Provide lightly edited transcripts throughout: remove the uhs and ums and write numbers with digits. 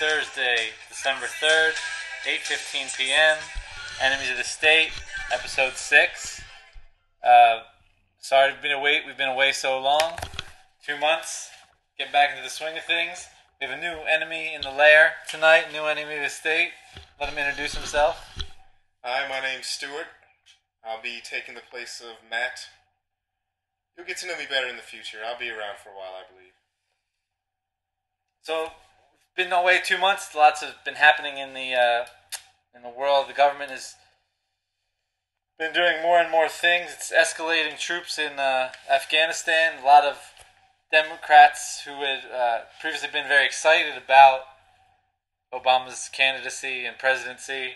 Thursday, December 3rd, 8:15 p.m. Enemies of the State, Episode 6. Sorry we've been away so long. 2 months. Get back into the swing of things. We have a new enemy in the lair tonight, new enemy of the state. Let him introduce himself. Hi, my name's Steuart. I'll be taking the place of Matt. You'll get to know me better in the future. I'll be around for a while, I believe. So, been away 2 months. Lots has been happening in the world. The government has been doing more and more things. It's escalating troops in Afghanistan. A lot of Democrats who had previously been very excited about Obama's candidacy and presidency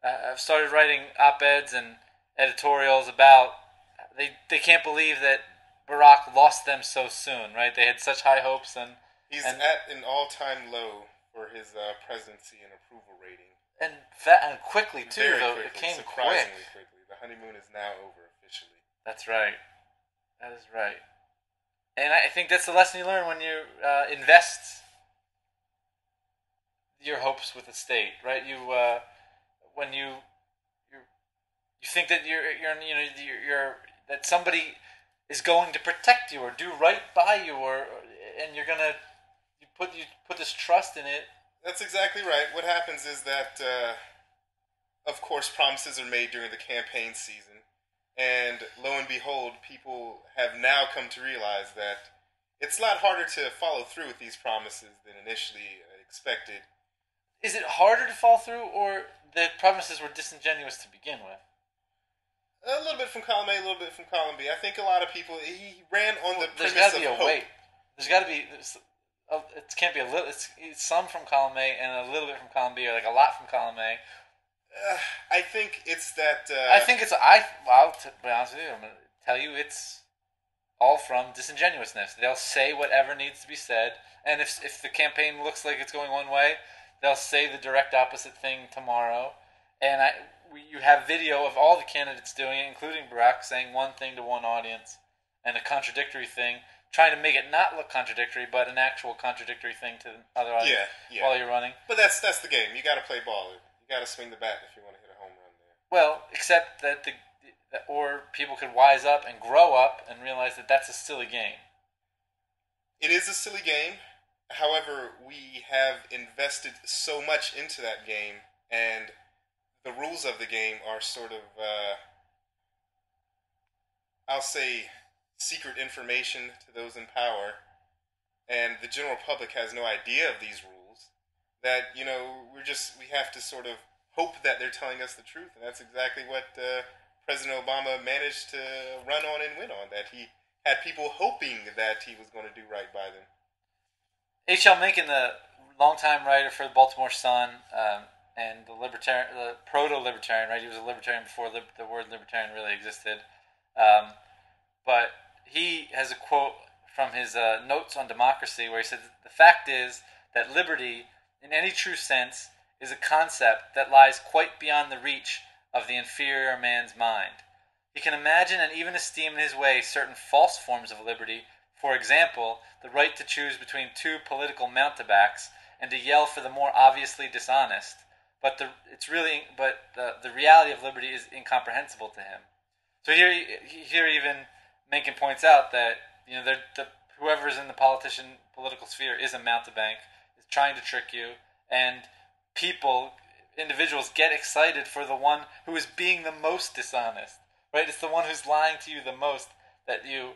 have started writing op-eds and editorials about they can't believe that Barack lost them so soon, right? They had such high hopes and he's at an all-time low for his presidency and approval rating. And quickly too, Very though. quickly, It came surprisingly quick. quickly. The honeymoon is now over officially. That's right. That is right. And I think that's the lesson you learn when you invest your hopes with the state, right? When you think that that somebody is going to protect you or do right by you, and you put this trust in it. That's exactly right. What happens is that, of course, promises are made during the campaign season, and lo and behold, people have now come to realize that it's a lot harder to follow through with these promises than initially expected. Is it harder to follow through, or the promises were disingenuous to begin with? A little bit from column A, a little bit from column B. I think a lot of people, he ran on the There's premise got to be of a hope. weight. There's got to be. It can't be a little. It's some from column A and a little bit from column B, or like a lot from column A. I think it's that. I think it's. I'll be honest with you. I'm going to tell you it's all from disingenuousness. They'll say whatever needs to be said, and if the campaign looks like it's going one way, they'll say the direct opposite thing tomorrow. And you have video of all the candidates doing it, including Barack, saying one thing to one audience and a contradictory thing, trying to make it not look contradictory, but an actual contradictory thing to the other audience while you're running. But that's the game. You got to play ball. You got to swing the bat if you want to hit a home run there. Well, except that or people could wise up and grow up and realize that that's a silly game. It is a silly game. However, we have invested so much into that game, and the rules of the game are sort of, I'll say, secret information to those in power, and the general public has no idea of these rules, that, we have to sort of hope that they're telling us the truth, and that's exactly what President Obama managed to run on and win on, that he had people hoping that he was going to do right by them. H.L. Mencken, the longtime writer for the Baltimore Sun, and the proto-libertarian, right? He was a libertarian before the word libertarian really existed. But he has a quote from his Notes on Democracy where he said, "The fact is that liberty, in any true sense, is a concept that lies quite beyond the reach of the inferior man's mind. He can imagine and even esteem in his way certain false forms of liberty, for example, the right to choose between two political mountebanks and to yell for the more obviously dishonest. But the reality of liberty is incomprehensible to him." So here even Mencken points out that whoever's in the political sphere is a mountebank, is trying to trick you, and individuals get excited for the one who is being the most dishonest. Right? It's the one who's lying to you the most the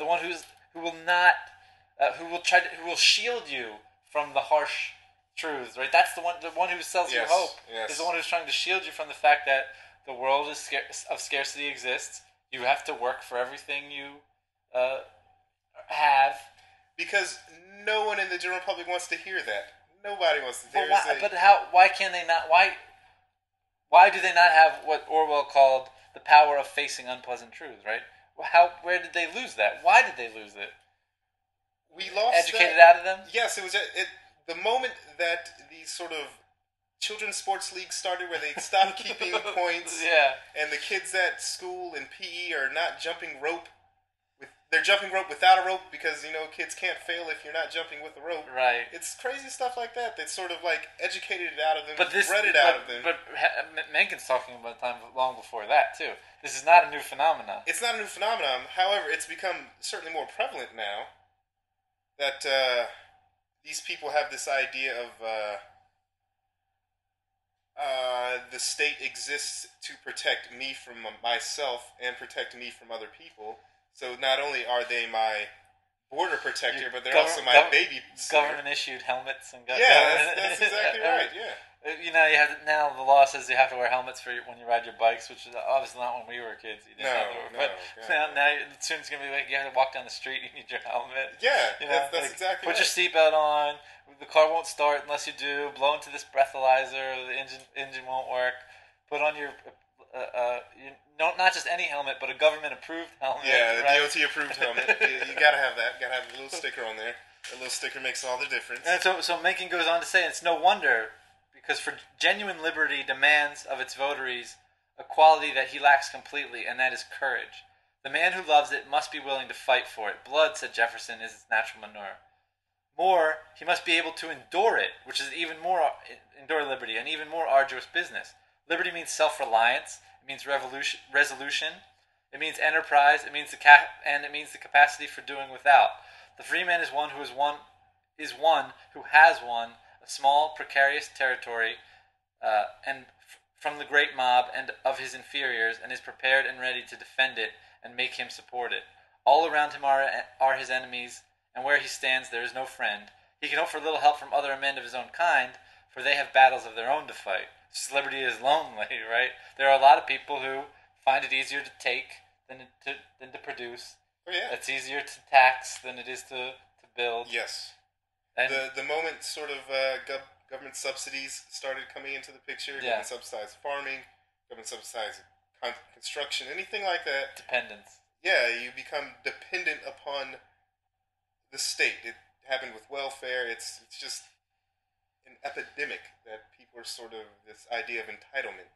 one who will shield you from the harsh truths, right? That's the one who sells you hope. Yes. Is the one who's trying to shield you from the fact that the world of scarcity exists. You have to work for everything you have. Because no one in the general public wants to hear that. Nobody wants to. Why can they not? Why do they not have what Orwell called the power of facing unpleasant truths? Right? Where did they lose that? Why did they lose it? We lost educated that. Out of them. Yes, it was the moment that these sort of children's sports leagues started, where they stopped keeping points. Yeah. And the kids at school in PE are not jumping rope. they're jumping rope without a rope because kids can't fail if you're not jumping with a rope. Right. It's crazy stuff like that that's sort of like educated it out of them, But bred it out of them. But Mencken's talking about time long before that too. This is not a new phenomenon. It's not a new phenomenon. However, it's become certainly more prevalent now that these people have this idea of the state exists to protect me from myself and protect me from other people. So not only are they my border protector, but they're also my baby. Government issued helmets and that's exactly right. Yeah. You have now the law says you have to wear helmets when you ride your bikes, which is obviously not when we were kids. You didn't have to wear, but now soon it's gonna be like you have to walk down the street. You need your helmet. Yeah, that's exactly. Put your seatbelt on. The car won't start unless you do. Blow into this breathalyzer. The engine won't work. Put on your not just any helmet, but a government-approved helmet. Yeah, the DOT approved helmet. You gotta have that. Gotta have a little sticker on there. A little sticker makes all the difference. And so Mencken goes on to say, it's no wonder, because for genuine liberty demands of its votaries a quality that he lacks completely, and that is courage. The man who loves it must be willing to fight for it. Blood, said Jefferson, is its natural manure. More, he must be able to endure it, which is endure liberty, an even more arduous business. Liberty means self-reliance. It means resolution. It means enterprise. It means the capacity for doing without. The free man is one who has won a small, precarious territory, and from the great mob and of his inferiors, and is prepared and ready to defend it and make him support it. All around him are his enemies, and where he stands there is no friend. He can hope for little help from other men of his own kind, for they have battles of their own to fight. Liberty is lonely, right? There are a lot of people who find it easier to take than to produce. Oh, yeah. It's easier to tax than it is to build. Yes. And the moment sort of government subsidies started coming into the picture, government subsidized farming, government subsidized construction, anything like that. Dependence. Yeah, you become dependent upon the state. It happened with welfare. It's just an epidemic that people are sort of this idea of entitlement.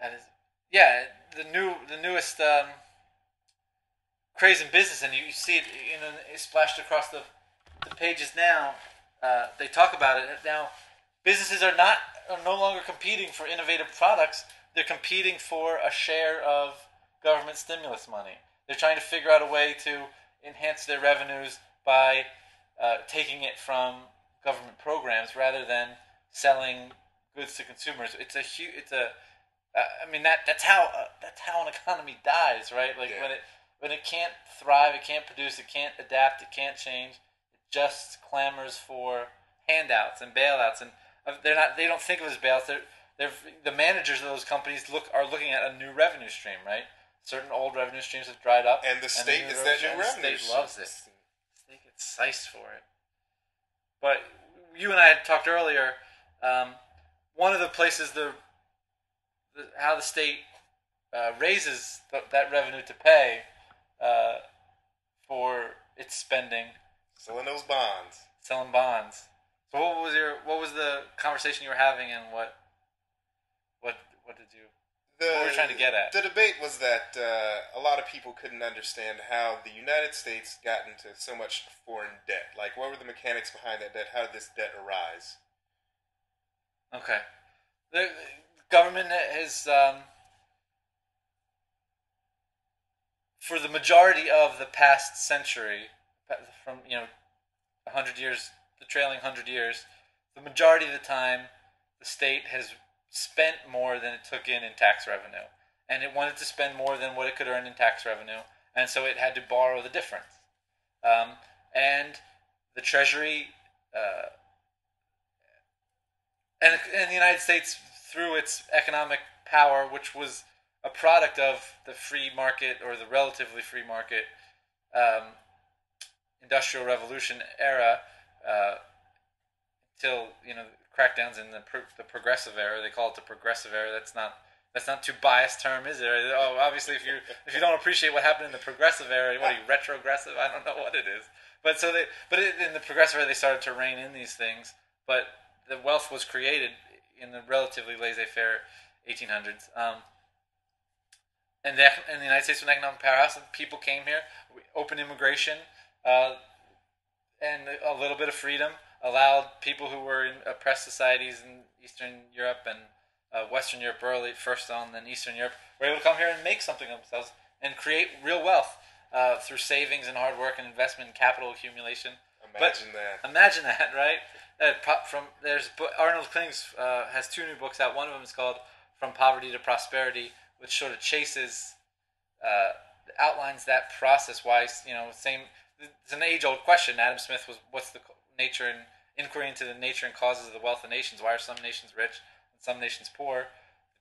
That is, the newest craze in business, and you see it, it's splashed across the pages now. They talk about it now. Businesses are no longer competing for innovative products. They're competing for a share of government stimulus money. They're trying to figure out a way to enhance their revenues by taking it from government programs rather than selling goods to consumers. That's how an economy dies, right? When it can't thrive, it can't produce, it can't adapt, it can't change. It just clamors for handouts and bailouts, and they don't think of it as bailouts. The managers of those companies are looking at a new revenue stream, right? Certain old revenue streams have dried up, and the state is that new revenue. The state loves it. They get sized for it. But you and I had talked earlier. One of the places how the state raises that revenue to pay for its spending, selling those bonds. Selling bonds. So what was the conversation you were having, and what did you? What were you trying to get at? The debate was that a lot of people couldn't understand how the United States got into so much foreign debt. Like, what were the mechanics behind that debt? How did this debt arise? Okay. The government has, for the majority of the past century, from 100 years, the trailing 100 years, the majority of the time, the state has spent more than it took in tax revenue, and it wanted to spend more than what it could earn in tax revenue, and so it had to borrow the difference. And the Treasury and the United States, through its economic power, which was a product of the free market, or the relatively free market, Industrial Revolution era, till crackdowns in the progressive era. They call it the progressive era. That's not too biased term, is it? Oh, obviously, if you don't appreciate what happened in the progressive era, what are you, retrogressive? I don't know what it is. But in the progressive era, they started to rein in these things. But the wealth was created in the relatively laissez-faire 1800s. and the United States was an economic powerhouse, and people came here, open immigration, uh, and a little bit of freedom allowed people who were in oppressed societies in Eastern Europe and Western Europe early, first on, then Eastern Europe, were able to come here and make something of themselves and create real wealth through savings and hard work and investment and capital accumulation. Imagine that, right? Arnold Kling's has two new books out. One of them is called From Poverty to Prosperity, which sort of chases, outlines that process. Why same. It's an age-old question. Adam Smith was, "What's the nature and inquiry into the nature and causes of the wealth of nations? Why are some nations rich and some nations poor?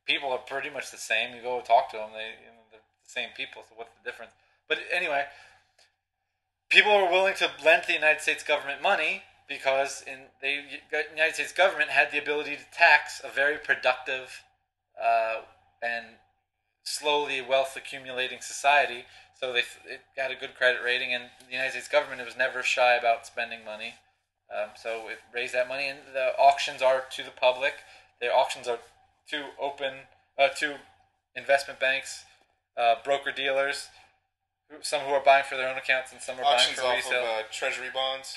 People are pretty much the same. You go talk to them; they're the same people. So what's the difference?" But anyway, people were willing to lend the United States government money because the United States government had the ability to tax a very productive and slowly wealth accumulating society. So it got a good credit rating, and the United States government was never shy about spending money. So it raised that money, and the auctions are to the public. The auctions are to to investment banks, broker dealers, some who are buying for their own accounts and some are auctions buying for resale. Auctions off of Treasury bonds.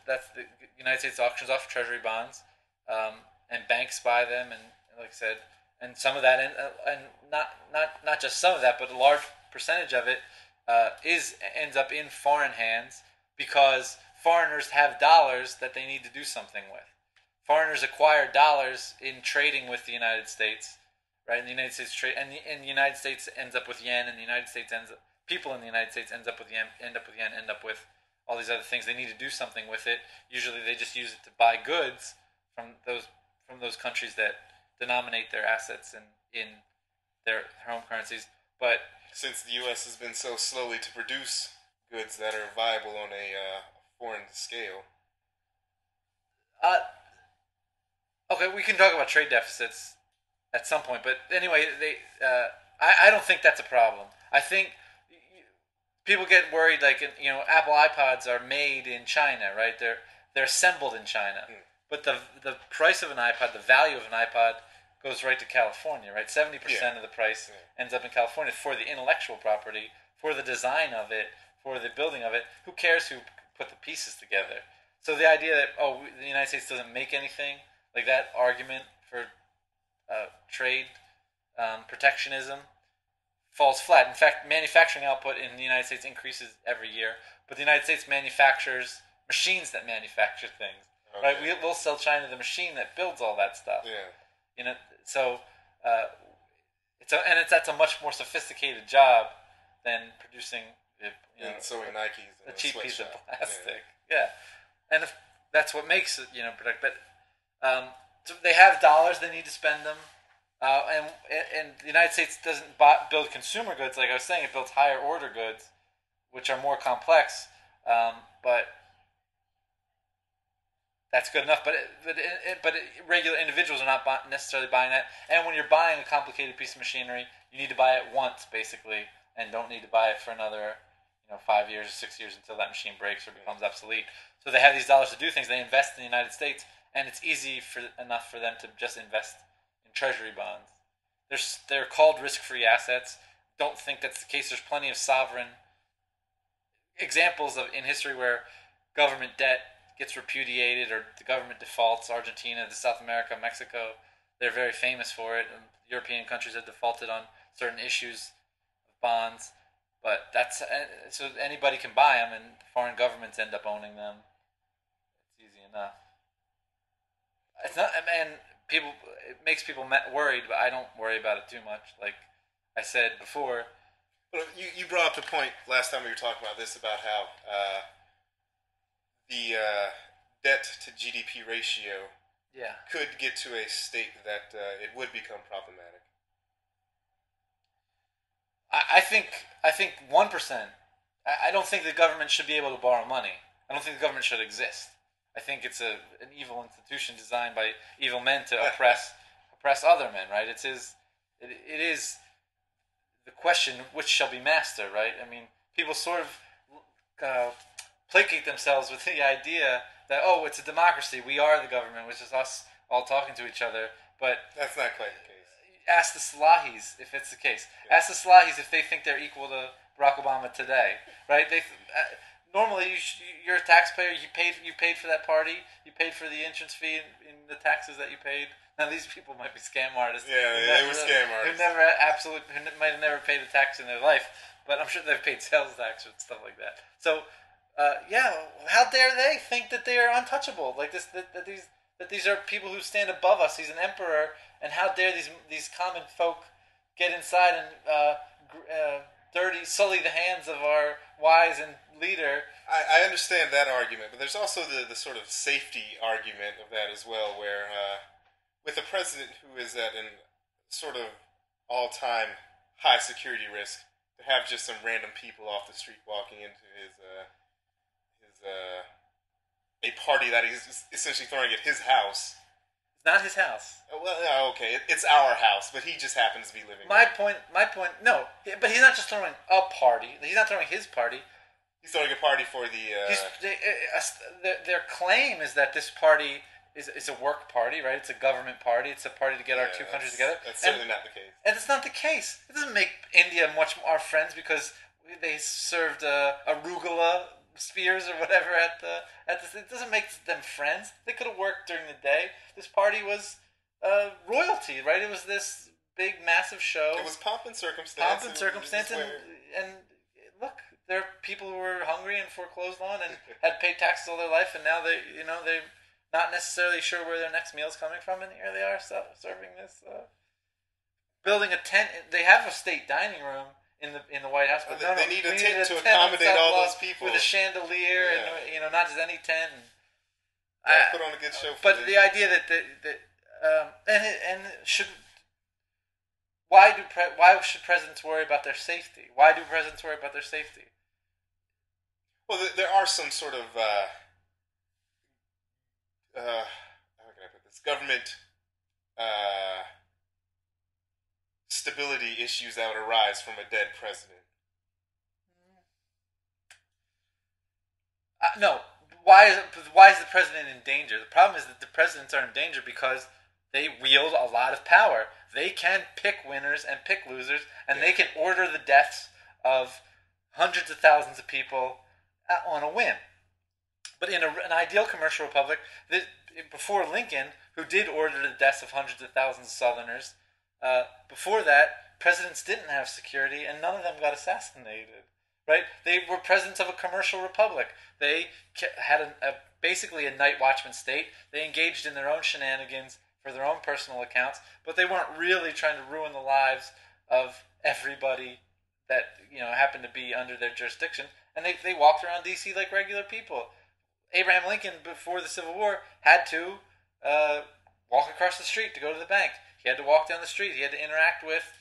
That's the United States auctions off Treasury bonds, and banks buy them, and like I said, and some of that, and not just some of that, but a large percentage of it ends up in foreign hands because foreigners have dollars that they need to do something with. Foreigners acquire dollars in trading with the United States, right? And the United States and the United States ends up with yen, and the United States people in the United States end up with all these other things. They need to do something with it. Usually, they just use it to buy goods from those countries that denominate their assets in their home currencies. But since the U.S. has been so slowly to produce goods that are viable on a foreign scale. Okay, we can talk about trade deficits at some point, but anyway, I don't think that's a problem. I think people get worried, like Apple iPods are made in China, right? They're assembled in China, but the price of an iPod, the value of an iPod, goes right to California, right? 70% of the price ends up in California for the intellectual property, for the design of it, for the building of it. Who cares who put the pieces together? So the idea that the United States doesn't make anything, like that argument for trade protectionism, falls flat. In fact, manufacturing output in the United States increases every year, but the United States manufactures machines that manufacture things. Okay. Right? We'll sell China the machine that builds all that stuff. Yeah. So that's a much more sophisticated job than producing sewing Nikes a cheap piece of plastic. Yeah. And if that's what makes it productive. But so they have dollars, they need to spend them. And the United States doesn't build consumer goods like I was saying. It builds higher order goods, which are more complex. But that's good enough. But regular individuals are not necessarily buying that. And when you're buying a complicated piece of machinery, you need to buy it once, basically, and don't need to buy it for another 5 years or 6 years until that machine breaks or becomes obsolete. So they have these dollars to do things. They invest in the United States, and it's easy enough for them to just invest in treasury bonds. They're called risk-free assets. Don't think that's the case. There's plenty of sovereign examples in history where government debt gets repudiated or the government defaults. Argentina, South America, Mexico, they're very famous for it. And European countries have defaulted on certain issues of bonds. But so anybody can buy them, and foreign governments end up owning them. It's easy enough. It's not, and it makes people worried, but I don't worry about it too much. Like I said before. Well, you brought up the point last time we were talking about this about how the debt to GDP ratio could get to a state that it would become problematic. I think 1%. I don't think the government should be able to borrow money. I don't think the government should exist. I think it's an evil institution designed by evil men to oppress other men. Right? It is the question which shall be master. Right? I mean, people sort of placate themselves with the idea that it's a democracy. We are the government, which is us all talking to each other. But that's not quite the case. ask the Salahis if it's the case. Yeah. Ask the Salahis if they think they're equal to Barack Obama today, right? Normally you're a taxpayer. You paid for that party. You paid for the entrance fee in the taxes that you paid. Now these people might be scam artists. Yeah, they were scam artists. Who might have never paid a tax in their life, but I'm sure they've paid sales tax and stuff like that. So, how dare they think that they are untouchable? Like this, that these are people who stand above us. He's an emperor, and how dare these common folk get inside and sully the hands of our wise and leader. I understand that argument, but there's also the sort of safety argument of that as well, where with a president who is at an sort of all-time high security risk, to have just some random people off the street walking into his a party that he's essentially throwing at his house. It's not his house. Well, yeah, okay, it's our house, but he just happens to be living My there. point. No, but he's not just throwing a party. He's not throwing his party. He's throwing a party for their claim is that this party is a work party, right? It's a government party. It's a party to get our two countries together. That's certainly not the case. And it's not the case. It doesn't make India much more our friends because they served arugula spears or whatever at the. It doesn't make them friends. They could have worked during the day. This party was royalty, right? It was this big, massive show. It was pomp and circumstance. And look, there are people who were hungry and foreclosed on and had paid taxes all their life, and now they're not necessarily sure where their next meal is coming from, and here they are serving this, building a tent. They have a state dining room in the White House, but they need a tent to accommodate all those people with a chandelier and not just any tent. Put on a good show. But the idea that why should presidents worry about their safety? Why do presidents worry about their safety? Well, there are some sort of how can I put this? Government stability issues that would arise from a dead president. No. Why is the president in danger? The problem is that the presidents are in danger because they wield a lot of power. They can pick winners and pick losers, and they can order the deaths of hundreds of thousands of people on a whim. But in an ideal commercial republic, before Lincoln, who did order the deaths of hundreds of thousands of Southerners, before that, presidents didn't have security, and none of them got assassinated. Right? They were presidents of a commercial republic. They had basically a night watchman state. They engaged in their own shenanigans for their own personal accounts, but they weren't really trying to ruin the lives of everybody that happened to be under their jurisdiction. And they walked around D.C. like regular people. Abraham Lincoln, before the Civil War, had to walk across the street to go to the bank. He had to walk down the street. He had to interact with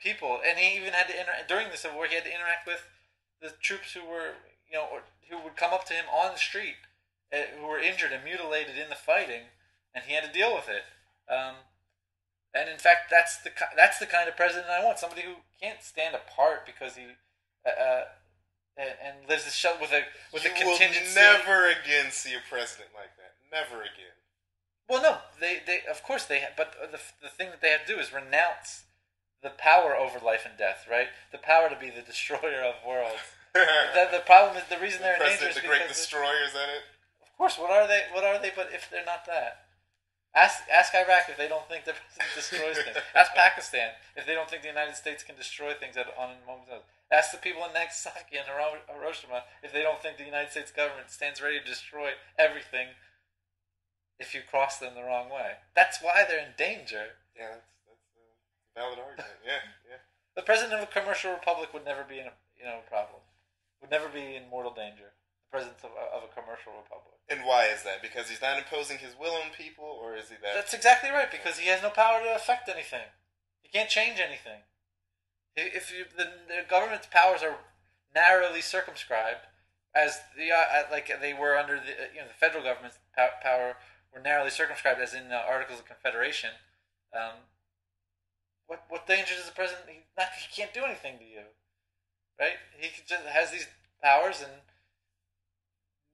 people, and he even had to during the Civil War. He had to interact with the troops who were, who would come up to him on the street, who were injured and mutilated in the fighting, and he had to deal with it. And in fact, that's the kind of president I want. Somebody who can't stand apart because he and lives with a contingency. You will never again see a president like that. Never again. Well, no, they of course they have, but the thing that they have to do is renounce the power over life and death, right? The power to be the destroyer of worlds. the problem is the reason they're in danger is the great destroyer, is that it? Of course, what are they? But if they're not that, ask Iraq if they don't think the president destroys things. Ask Pakistan if they don't think the United States can destroy things on a moment's notice. Ask the people in Nagasaki and Hiroshima if they don't think the United States government stands ready to destroy everything if you cross them the wrong way. That's why they're in danger. Yeah, that's a valid argument. Yeah. The president of a commercial republic would never be in a problem. Would never be in mortal danger. The president of a commercial republic. And why is that? Because he's not imposing his will on people, or is he that? That's exactly right. Because he has no power to affect anything. He can't change anything. The government's powers are narrowly circumscribed, as they were under the federal government's power were narrowly circumscribed, as in the Articles of Confederation. What danger does the president? He can't do anything to you, right? He just has these powers, and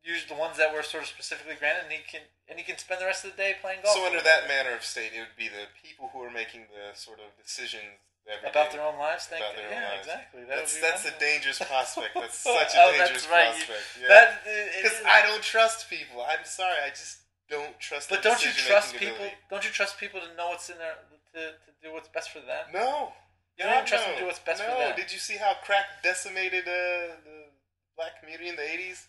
use the ones that were sort of specifically granted, and he can spend the rest of the day playing golf. So under that manner of state, it would be the people who are making the sort of decitions about their own lives. About their own lives. Exactly. That's a dangerous prospect. That's such a dangerous prospect. Because I don't trust people. I'm sorry, I just don't trust. But don't you trust people? Don't you trust people to know what's in there to do what's best for them? No. You don't trust them to do what's best for them. Did you see how crack decimated the black community in the 80s?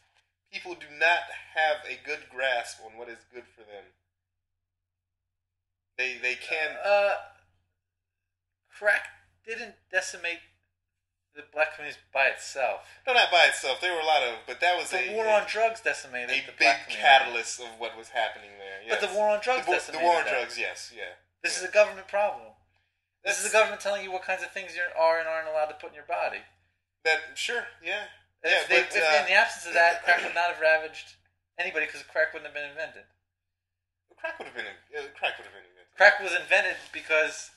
People do not have a good grasp on what is good for them. They can't. Crack didn't decimate the black community by itself. No, not by itself. There were a lot of, but that was the war on drugs decimated a the big black community. Catalyst of what was happening there. Yes. But the war on drugs decimated the war on drugs, yes, yeah. This is a government problem. This is the government telling you what kinds of things you are and aren't allowed to put in your body. Sure, yeah. If in the absence of that, crack would not have ravaged anybody because crack wouldn't have been invented. Crack would have been invented. Crack was invented because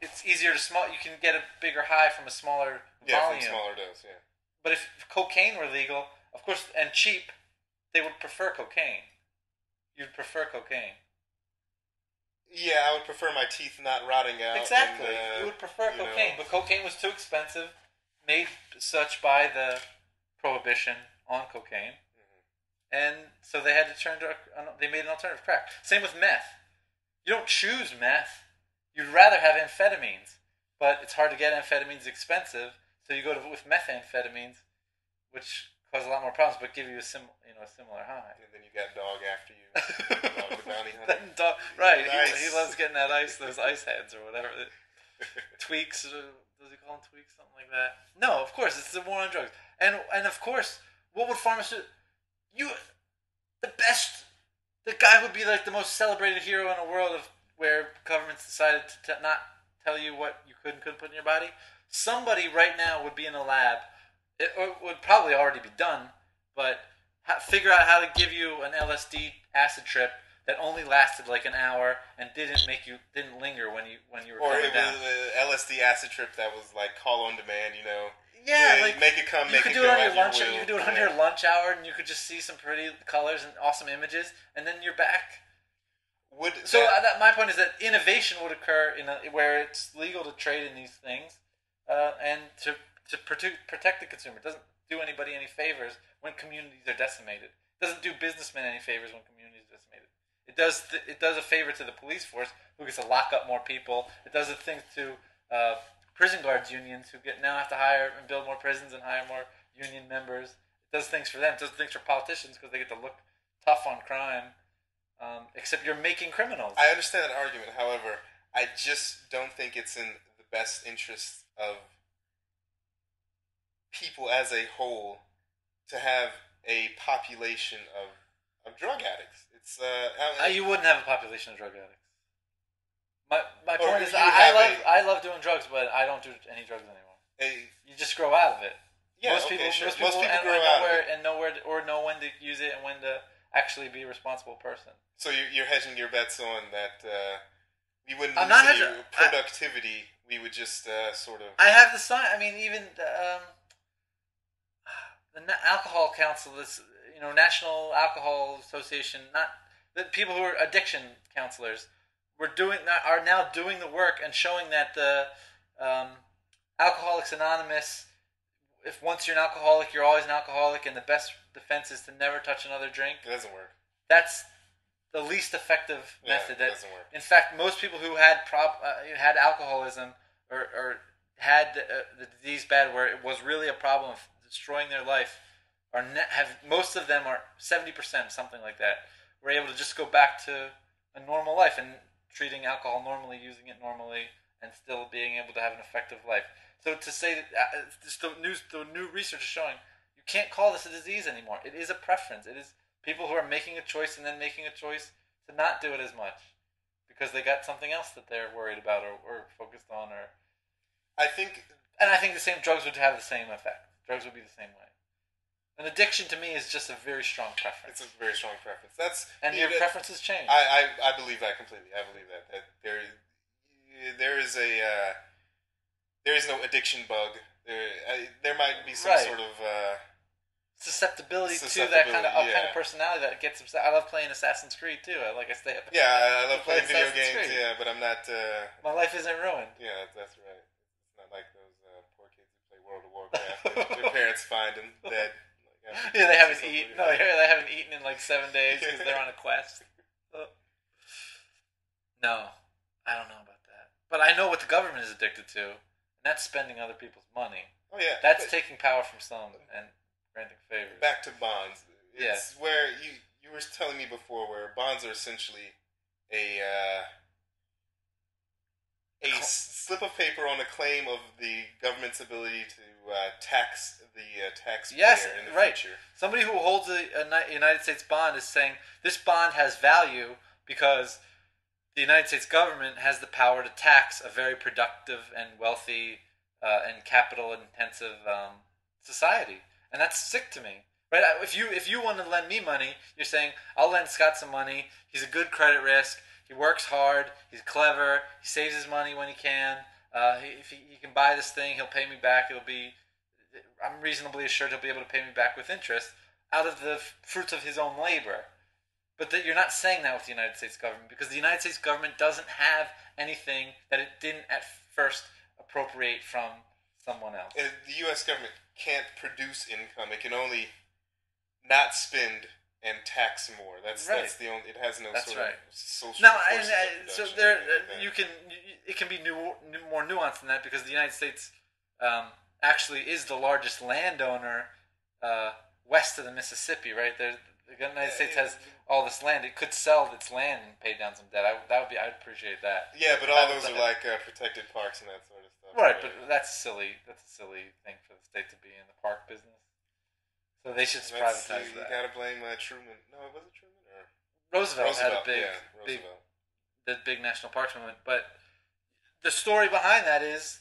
it's easier to smoke. You can get a bigger high from a smaller volume. From smaller dose, yeah. But if cocaine were legal, of course, and cheap, they would prefer cocaine. You'd prefer cocaine. Yeah, I would prefer my teeth not rotting out. Exactly. You would prefer cocaine, but cocaine was too expensive, made such by the prohibition on cocaine, and so they had to they made an alternative, crack. Same with meth. You don't choose meth. You'd rather have amphetamines, but it's hard to get amphetamines expensive, so you go with methamphetamines, which cause a lot more problems, but give you a similar high. And then you got dog after you. Dog the bounty hunter. Right. Nice. He loves getting that those ice heads or whatever. Tweaks. Does he call them tweaks? Something like that. No, of course, it's the war on drugs. And of course, what would pharmacists... The guy who would be like the most celebrated hero in the world of where governments decided to not tell you what you could and couldn't put in your body. Somebody right now would be in a lab. It would probably already be done, but figure out how to give you an LSD acid trip that only lasted like an hour and didn't linger when you were coming down. Or it was an LSD acid trip that was like call on demand, Yeah, like make it come, make it go. You could do it on your lunch hour, and you could just see some pretty colors and awesome images, and then you're back. My point is that innovation would occur where it's legal to trade in these things, and to protect the consumer. It doesn't do anybody any favors when communities are decimated. It doesn't do businessmen any favors when communities are decimated. It does a favor to the police force, who gets to lock up more people. It does a thing to prison guards unions, who now have to hire and build more prisons and hire more union members. It does things for them. It does things for politicians because they get to look tough on crime. Except you're making criminals. I understand that argument. However, I just don't think it's in the best interest of people as a whole to have a population of drug addicts. It's you wouldn't have a population of drug addicts. My point is, I love doing drugs, but I don't do any drugs anymore. You just grow out of it. Yeah, most people grow out of it and know when to use it and when to actually be a responsible person. So you're hedging your bets on that we wouldn't use any productivity. We would just sort of... I have the sign. I mean, even the Alcohol Council, this National Alcohol Association, not the people who are addiction counselors, are now doing the work and showing that the Alcoholics Anonymous, if once you're an alcoholic, you're always an alcoholic, and the best defense is to never touch another drink. It doesn't work. That's the least effective method. It doesn't work. In fact, most people who had alcoholism or had the disease bad, where it was really a problem of destroying their life, most of them are 70%, something like that, were able to just go back to a normal life and treating alcohol normally, using it normally, and still being able to have an effective life. So to say that the new research is showing, you can't call this a disease anymore. It is a preference. It is people who are making a choice and then making a choice to not do it as much because they got something else that they're worried about or focused on. I think the same drugs would have the same effect. Drugs would be the same way. An addiction to me is just a very strong preference. It's a very strong preference. Your preferences change. I believe that completely. I believe that there is no addiction bug. There might be some sort of susceptibility to that kind of yeah. personality that gets upset. I love playing Assassin's Creed too. I stay up. Yeah, I love playing video Assassin's games. Creed. Yeah, but I'm not. My life isn't ruined. Yeah, that's right. It's not like those poor kids who play World of Warcraft and their parents find them dead. Like, yeah, they haven't eaten. No, they haven't eaten in like 7 days because they're on a quest. No, I don't know about that. But I know what the government is addicted to, and that's spending other people's money. Oh yeah, that's taking power from some and granting favors. Back to bonds. It's where you were telling me before, where bonds are essentially a slip of paper on a claim of the government's ability to tax the taxpayer in the future. Somebody who holds a United States bond is saying this bond has value because the United States government has the power to tax a very productive and wealthy and capital-intensive society, and that's sick to me. Right? If you want to lend me money, you're saying I'll lend Scott some money. He's a good credit risk. He works hard. He's clever. He saves his money when he can. If he can buy this thing, he'll pay me back. I'm reasonably assured he'll be able to pay me back with interest out of the fruits of his own labor. But you're not saying that with the United States government because the United States government doesn't have anything that it didn't at first appropriate from someone else. The U.S. government can't produce income. It can only not spend and tax more. That's the only. It has no sort of social. Now, so there it can be more nuanced than that because the United States actually is the largest landowner west of the Mississippi. Right there, the United States has all this land. It could sell its land and pay down some debt. I'd appreciate that. Yeah, but all those are like protected parks and that sort of stuff. Right, but that's silly. That's a silly thing for the state to be in the park business. So they should privatize that. You gotta blame Truman. No, was it Truman or Roosevelt had a big national parks movement. But the story behind that is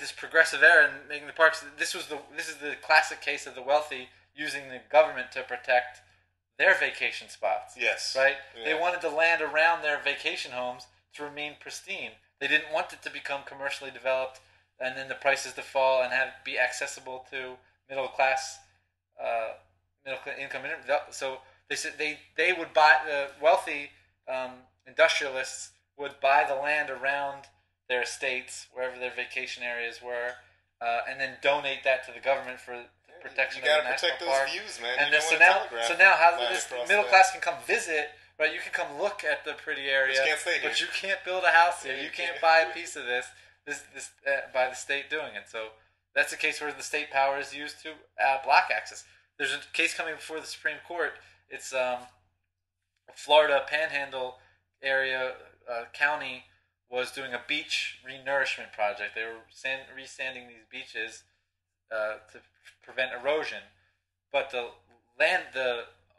this progressive era in making the parks. This is the classic case of the wealthy using the government to protect their vacation spots. Yes. Right? Yeah. They wanted the land around their vacation homes to remain pristine. They didn't want it to become commercially developed and then the prices to fall and be accessible to middle class income. So they said they would buy, the wealthy industrialists would buy the land around their estates, wherever their vacation areas were, and then donate that to the government for protection of the national park. You gotta protect those views, man. And so now how this middle class can come visit. Right, you can come look at the pretty area, but you can't stay here. But you can't build a house here. You can't buy a piece of this by the state doing it. So that's a case where the state power is used to block access. There's a case coming before the Supreme Court. It's Florida Panhandle area county was doing a beach renourishment project. They were resanding these beaches to prevent erosion, but the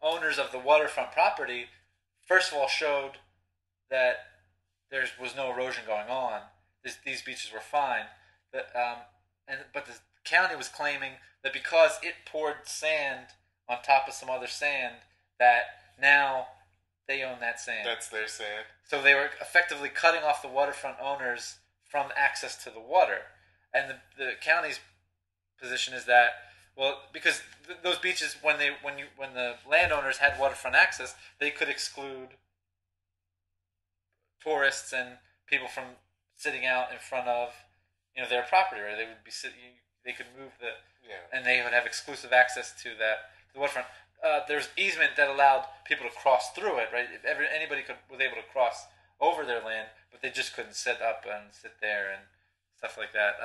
owners of the waterfront property first of all showed that there was no erosion going on. These beaches were fine, but the county was claiming that because it poured sand on top of some other sand, that now they own that sand. That's their sand. So they were effectively cutting off the waterfront owners from access to the water. And the county's position is that, well, because those beaches, when the landowners had waterfront access, they could exclude tourists and people from sitting out in front of their property. Right? They would be they could move and they would have exclusive access to the waterfront. There's easement that allowed people to cross through it. Right? Anybody was able to cross over their land, but they just couldn't sit up and sit there and stuff like that.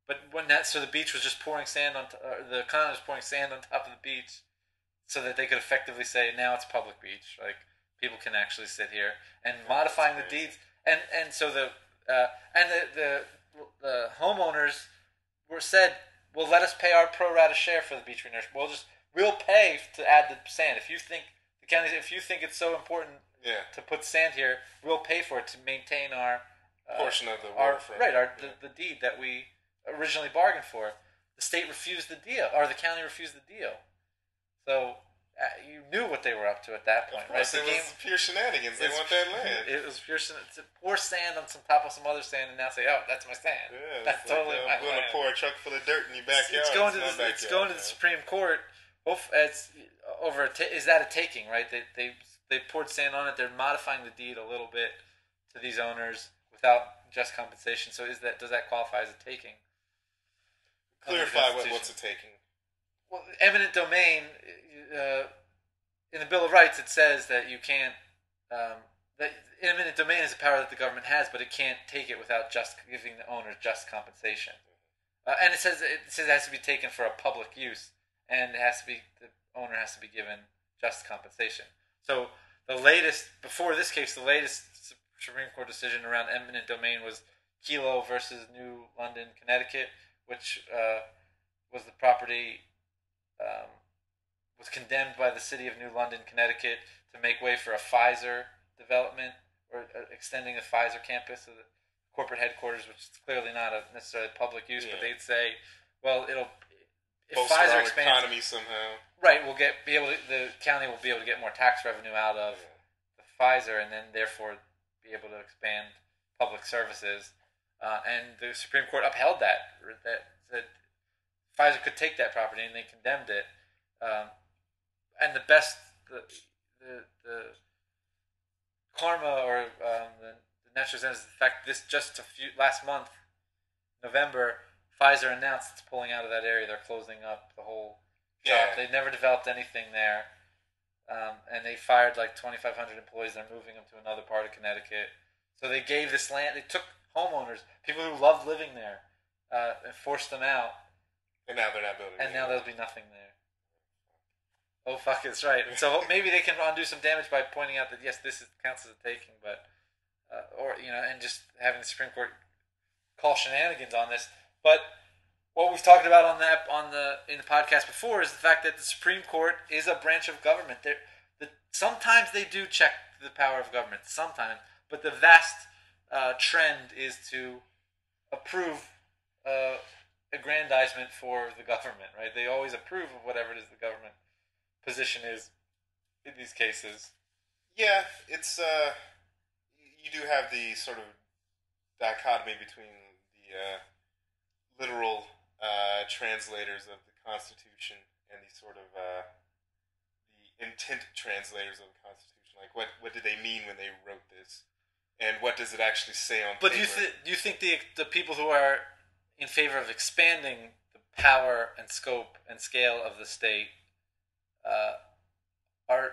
But so the beach was just pouring sand the county was pouring sand on top of the beach, so that they could effectively say now it's public beach. Like people can actually sit here and modifying the deeds, and so the homeowners were said, well, let us pay our pro rata share for the beach renourishment. We'll pay to add the sand. If you think it's so important to put sand here, we'll pay for it to maintain our portion of the waterfront. The deed that we originally bargained for. The state refused the deal, or the county refused the deal. So you knew what they were up to at that point, Of course, right? it was pure shenanigans. They want that land. It was pure pour sand on some top of some other sand, and now say, "Oh, that's my sand." Yeah, that's totally my I'm going to pour a truck full of dirt in your backyard. It's going to the Supreme Court. It's over. Is that a taking? Right? They poured sand on it. They're modifying the deed a little bit to these owners without just compensation. So does that qualify as a taking? Clarify what's a taking. Well, eminent domain. In the Bill of Rights, it says that you can't. That eminent domain is a power that the government has, but it can't take it without just giving the owner just compensation. And it says it has to be taken for a public use, and the owner has to be given just compensation. So before this case, the latest Supreme Court decision around eminent domain was Kelo versus New London, Connecticut, which was the property was condemned by the city of New London, Connecticut, to make way for a Pfizer development or extending the Pfizer campus, so the corporate headquarters, which is clearly not necessarily public use, but they'd say, well, if Pfizer expands, economy somehow, right? The county will be able to get more tax revenue out of the Pfizer, and then therefore be able to expand public services. And the Supreme Court upheld that said Pfizer could take that property, and they condemned it. And the karma or the natural sense is the fact this last month, November, Pfizer announced it's pulling out of that area. They're closing up the whole shop. They never developed anything there, and they fired like 2,500 employees. They're moving them to another part of Connecticut. So they gave this land. They took homeowners, people who loved living there, and forced them out. And now they're not building. And now there'll be nothing there. Oh fuck! It's right. So maybe they can undo some damage by pointing out that yes, this counts as a taking, but and just having the Supreme Court call shenanigans on this. But what we've talked about in the podcast before is the fact that the Supreme Court is a branch of government. Sometimes they do check the power of government, sometimes, but the vast trend is to approve aggrandizement for the government. Right? They always approve of whatever it is the government position is in these cases. Yeah, it's you do have the sort of dichotomy between the literal translators of the Constitution and the sort of the intent translators of the Constitution. Like, what did they mean when they wrote this, and what does it actually say on paper? But do you think the people who are in favor of expanding the power and scope and scale of the state are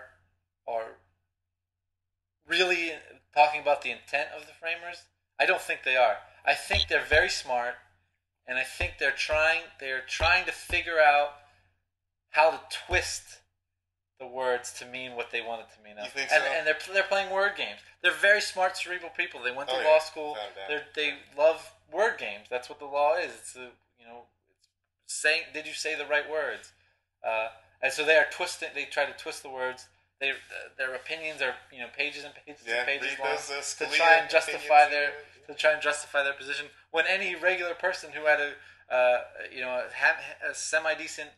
really talking about the intent of the framers? I don't think they are. I think they're very smart, and I think they're trying to figure out how to twist the words to mean what they want it to mean. You think so? And they're playing word games. They're very smart, cerebral people. They went to law school. They love word games. That's what the law is. It's saying, did you say the right words? And so they are twisting. They try to twist the words. Their opinions are pages and pages and pages long to try and justify their position. When any regular person who had a semi decent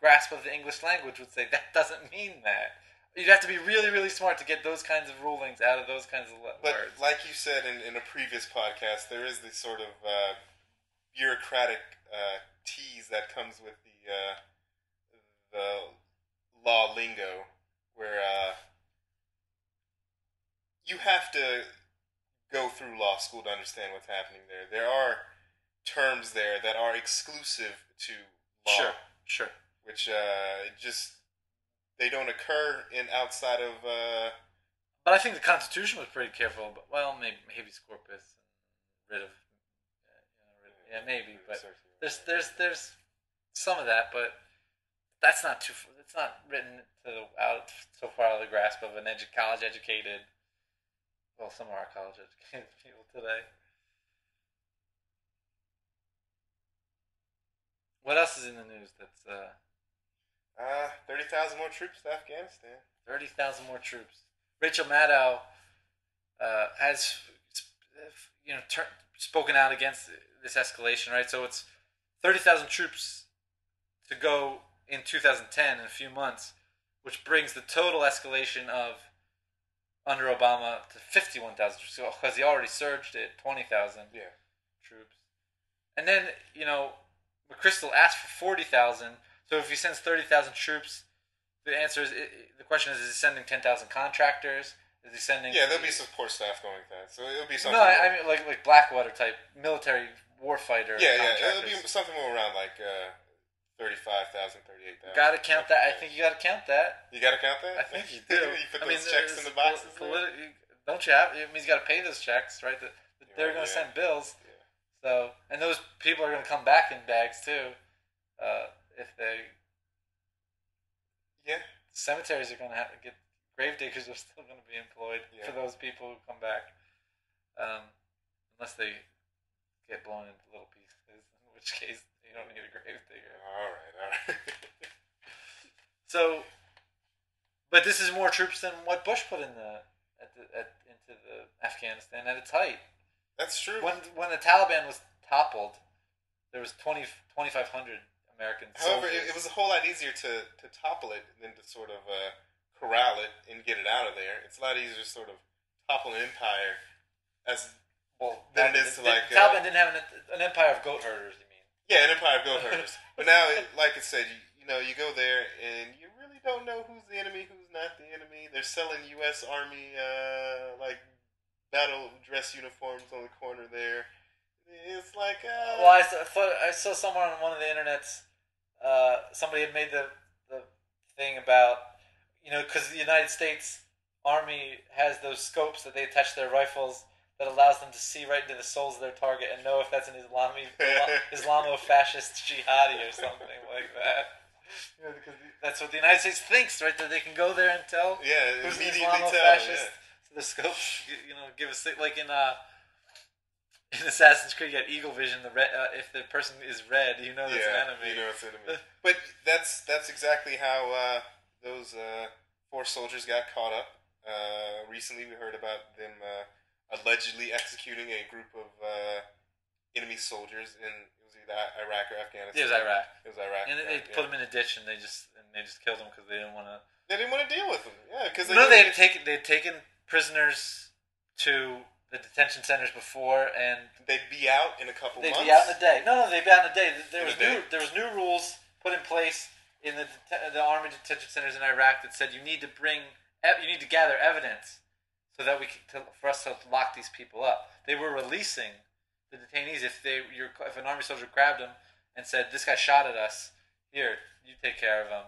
grasp of the English language would say that doesn't mean that. You'd have to be really, really smart to get those kinds of rulings out of those kinds of words. But like you said in a previous podcast, there is this sort of bureaucratic tease that comes with the law lingo, where you have to go through law school to understand what's happening there. There are terms there that are exclusive to law. Sure. Which they don't occur in outside of. But I think the Constitution was pretty careful. But maybe habeas corpus and writ of. Maybe. But there's some of that, but that's not too. It's not written out so far out of the grasp of an college educated. Well, some of our college educated people today. What else is in the news that's 30,000 more troops to Afghanistan. 30,000 more troops. Rachel Maddow has spoken out against this escalation, right? So it's 30,000 troops to go in 2010 in a few months. which brings the total escalation of under Obama to 51,000 troops, because he already surged at 20,000 troops. And then, McChrystal asked for 40,000. So if he sends 30,000 troops, the answer is, the question is he sending 10,000 contractors? Is he sending... Yeah, there'll be support staff going with that. So it'll be something... No, I mean like Blackwater type military warfighter contractors. It'll be something more around like 35,000, 38,000. Gotta count that. I think you gotta count that. You gotta count that? I think you do. You put those checks in the boxes? Don't you have... It means you gotta pay those checks, right? They're gonna send bills. Yeah. So, and those people are gonna come back in bags too. If they... Yeah. Cemeteries are gonna have to get... Grave diggers are still going to be employed for those people who come back, unless they get blown into little pieces, in which case you don't need a grave digger. All right. So, but this is more troops than what Bush put into the Afghanistan at its height. That's true. When the Taliban was toppled, there was 2,500 American However, soldiers. it was a whole lot easier to topple it than to sort of corral it and get it out of there. It's a lot easier to sort of topple an empire than it is to like... Taliban didn't have an empire of goat herders, you mean? Yeah, an empire of goat herders. But now, like I said, you go there and you really don't know who's the enemy, who's not the enemy. They're selling U.S. Army like battle dress uniforms on the corner there. It's like... Well, I saw somewhere on one of the internets, somebody had made the thing about... because the United States Army has those scopes that they attach to their rifles that allows them to see right into the souls of their target and know if that's an Islamo-fascist jihadi or something like that. Because that's what the United States thinks, right? That they can go there and tell who's an Islamo-fascist. So the scopes, give us... Like in Assassin's Creed, you got Eagle Vision. If the person is red, you know that's an enemy. You know it's an enemy. But that's exactly how... those 4 soldiers got caught up. Recently, we heard about them allegedly executing a group of enemy soldiers in it was either Iraq or Afghanistan. It was Iraq. And they put them in a ditch and they just killed them because they didn't want to. They didn't want to deal with them. Yeah, because they'd taken prisoners to the detention centers before, and they'd be out in a couple months. They'd be out in a day. No, they'd be out in a day. There was new rules put in place in the army detention centers in Iraq that said you need to gather evidence so that for us to lock these people up. They were releasing the detainees if an army soldier grabbed them and said, "This guy shot at us. Here, you take care of him."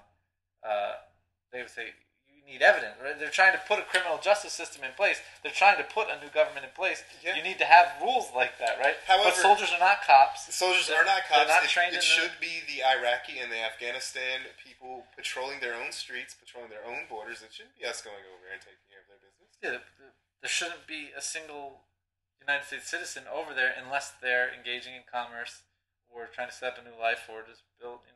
They would say, "You need evidence." Right? They're trying to put a criminal justice system in place. They're trying to put a new government in place. Yeah. You need to have rules like that, right? However, but soldiers are not cops. Soldiers are not cops. They're not trained. It should be the Iraqi and the Afghanistan people patrolling their own streets, patrolling their own borders. It shouldn't be us going over and taking care of their business. Yeah, there shouldn't be a single United States citizen over there unless they're engaging in commerce or trying to set up a new life or just build a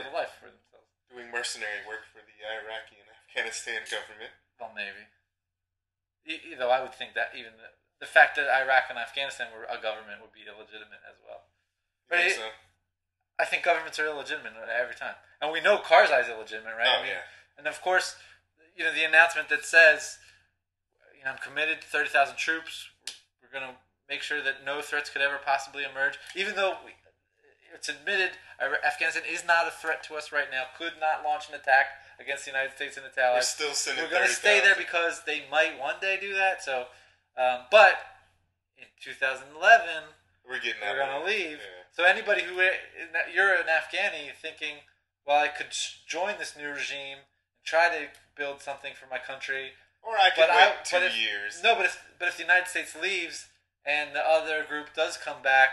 life for themselves. Doing mercenary work for the Iraqi and Afghanistan government. Well, maybe. Though I would think that even the fact that Iraq and Afghanistan were a government would be illegitimate as well. You think so? I think governments are illegitimate every time. And we know Karzai's illegitimate, right? Oh, yeah. And of course, the announcement that says, I'm committed to 30,000 troops. We're going to make sure that no threats could ever possibly emerge. Even though it's admitted Afghanistan is not a threat to us right now, could not launch an attack against the United States and its allies. We're still sending 30,000. We're going to stay there because they might one day do that. So, but in 2011, we're going to leave. Yeah. So anybody you're an Afghani thinking, well, I could join this new regime and try to build something for my country. Or I could wait 2 years. No, but if the United States leaves and the other group does come back,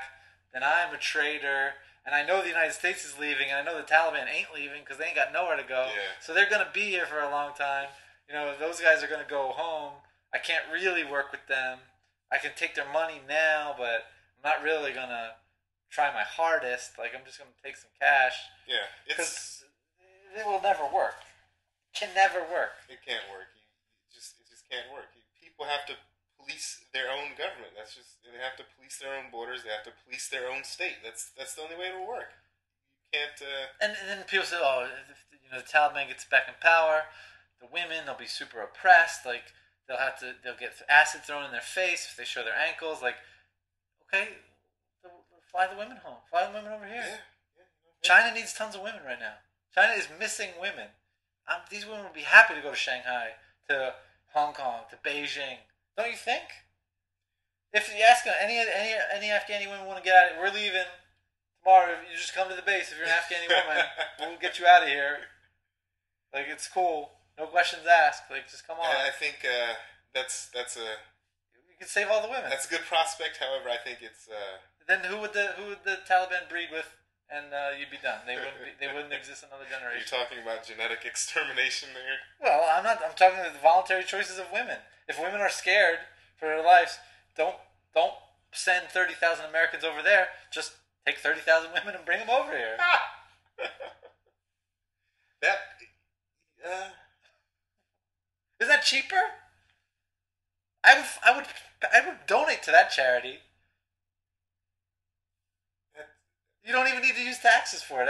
then I'm a traitor. And I know the United States is leaving, and I know the Taliban ain't leaving because they ain't got nowhere to go. Yeah. So they're going to be here for a long time. Those guys are going to go home. I can't really work with them. I can take their money now, but I'm not really going to try my hardest. Like, I'm just going to take some cash. Yeah. Because it will never work. It can never work. It can't work. It just can't work. People have to police their own government. They have to police their own borders. They have to police their own state. That's the only way it will work. You can't. And then people say, "Oh, if the Taliban gets back in power, the women, they'll be super oppressed. Like they'll get acid thrown in their face if they show their ankles. Like, okay, fly the women home. Fly the women over here. Yeah. China needs tons of women right now. China is missing women. These women would be happy to go to Shanghai, to Hong Kong, to Beijing. Don't you think? If you ask any Afghani women want to get out of it, we're leaving tomorrow. You just come to the base. If you're an Afghani woman, we'll get you out of here. Like, it's cool. No questions asked. Like, just come on. I think that's a... You can save all the women. That's a good prospect. However, I think it's... Then who would the Taliban breed with, and you'd be done. They wouldn't exist another generation. You're talking about genetic extermination there? Well, I'm not. I'm talking about the voluntary choices of women. If women are scared for their lives, don't send 30,000 Americans over there. Just take 30,000 women and bring them over here. That Isn't that cheaper? I would donate to that charity. You don't even need to use taxes for it.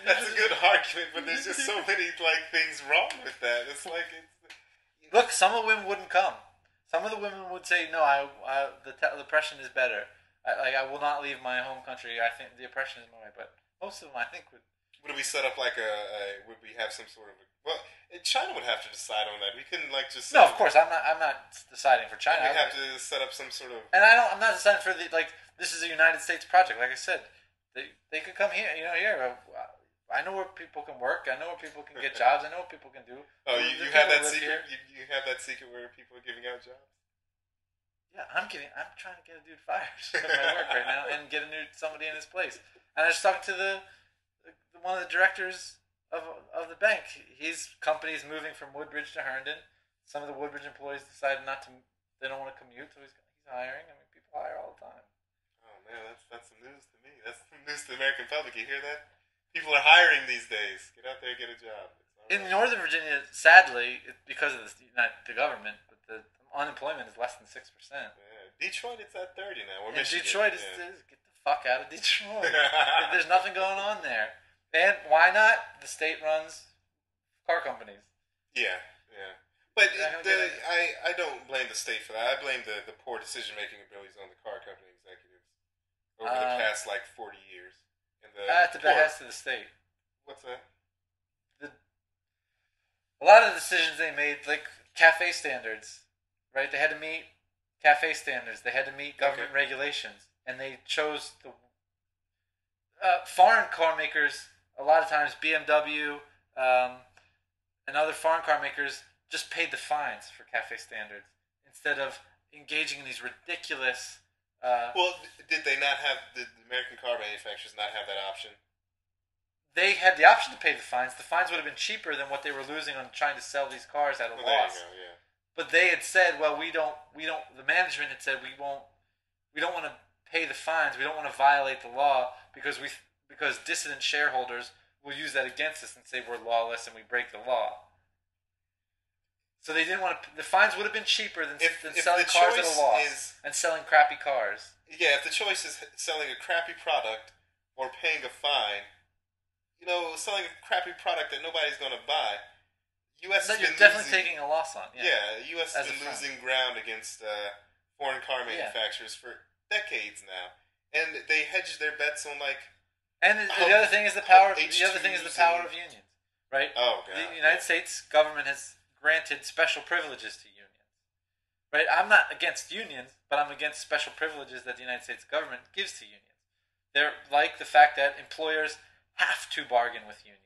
That's a good argument, but there's just so many things wrong with that. It's like look, some of the women wouldn't come. Some of the women would say, "No, the oppression is better. I will not leave my home country. I think the oppression is my way." But most of them, I think, would. Would we set up would we have some sort of China would have to decide on that. We couldn't just no, of course I'm not deciding for China. We have to set up some sort of and I'm not deciding for this is a United States project. Like I said, they could come here. Here. I know where people can work. I know where people can get jobs. I know what people can do. Oh, you have that secret. You have that secret where people are giving out jobs. Yeah, I'm trying to get a dude fired from my work right now and get somebody in his place. And I was talking to one of the directors of the bank. His company is moving from Woodbridge to Herndon. Some of the Woodbridge employees decided they don't want to commute, so he's hiring. I mean, people hire all the time. Oh man, that's some news to me. That's some news to the American public. You hear that? People are hiring these days. Get out there and get a job. In Northern Virginia, sadly, because of not the government, but the unemployment is less than 6%. Yeah. Detroit, it's at 30 now. Or Michigan. Detroit is get the fuck out of Detroit. There's nothing going on there. And why not? The state runs car companies. Yeah. But I don't blame the state for that. I blame the poor decision-making abilities on the car company executives over the past 40 years. And at the behest of the state. What's that? A lot of the decisions they made, like cafe standards, right? They had to meet cafe standards. They had to meet government regulations. And they chose the foreign car makers. A lot of times, BMW and other foreign car makers just paid the fines for cafe standards instead of engaging in these ridiculous. Did they not have the American car manufacturers not have that option? They had the option to pay the fines. The fines would have been cheaper than what they were losing on trying to sell these cars at a loss. There you go, yeah. But they had said, "Well, we don't." The management had said, "We don't want to pay the fines. We don't want to violate the law because dissident shareholders will use that against us and say we're lawless and we break the law." So they didn't want to. The fines would have been cheaper than selling cars at a loss and selling crappy cars. Yeah, if the choice is selling a crappy product or paying a fine, selling a crappy product that nobody's going to buy, U.S. has been definitely taking a loss on. Yeah, U.S. has been losing ground against foreign car manufacturers for decades now, and they hedge their bets on And the other thing is the power. The other thing is the power of unions, right? Oh God. The United States government has granted special privileges to unions, right? I'm not against unions, but I'm against special privileges that the United States government gives to unions. They're like the fact that employers have to bargain with unions.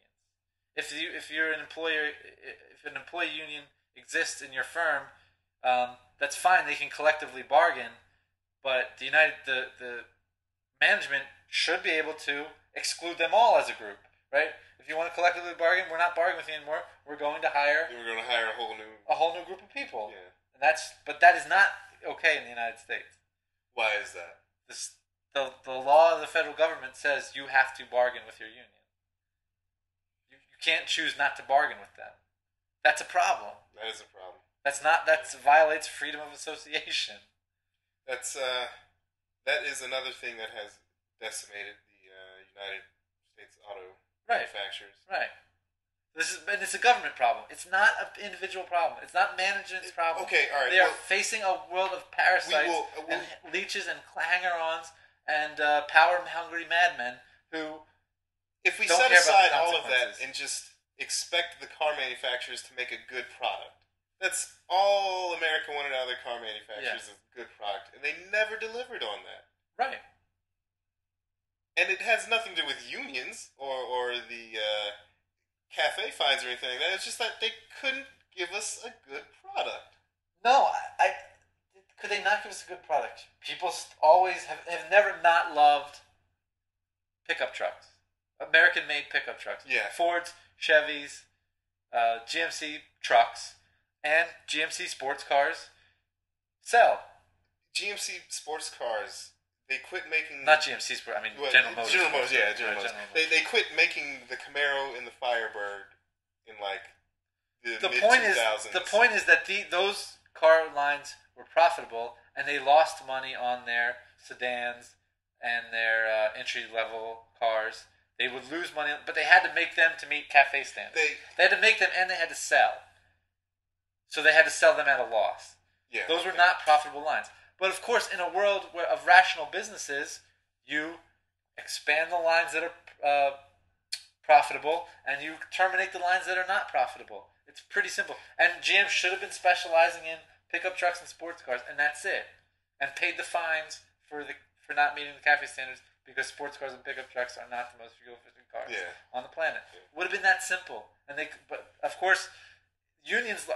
If you're an employer, if an employee union exists in your firm, that's fine. They can collectively bargain, but the management should be able to exclude them all as a group, right? If you want to collectively bargain, we're not bargaining with you anymore. We're going to hire. We're going to hire a whole new group of people. Yeah. But that is not okay in the United States. Why is that? The law of the federal government says you have to bargain with your union. You can't choose not to bargain with them. That's a problem. That is a problem. That violates freedom of association. That is another thing that has decimated the United States auto manufacturers. Right. And it's a government problem. It's not an individual problem. It's not management's problem. Okay, all right. They are facing a world of parasites we'll, and leeches and hanger-ons and power-hungry madmen who if we don't set care aside about the all of that consequences. and just expect the car manufacturers to make a good product, that's all America wanted out of their car manufacturers is a good product, and they never delivered on that. Right. And it has nothing to do with unions or the cafe fines or anything like that. It's just that they couldn't give us a good product. No, I could they not give us a good product? People always have never not loved pickup trucks. American-made pickup trucks. Yeah. Fords, Chevys, GMC trucks, and GMC sports cars sell. GMC sports cars, they quit making... Not GMC sports, I mean General Motors. General Motors, yeah, General Motors. General Motors. They quit making the Camaro and the Firebird in like the The mid-2000s. point is that those car lines were profitable, and they lost money on their sedans and their entry-level cars. They would lose money, but they had to make them to meet cafe standards. They had to make them, and they had to sell. So they had to sell them at a loss. Yeah, those were not profitable lines. But of course, in a world of rational businesses, you expand the lines that are profitable, and you terminate the lines that are not profitable. It's pretty simple. And GM should have been specializing in pickup trucks and sports cars, and that's it. And paid the fines for not meeting the CAFE standards because sports cars and pickup trucks are not the most fuel-efficient cars on the planet. Would have been that simple. But of course, unions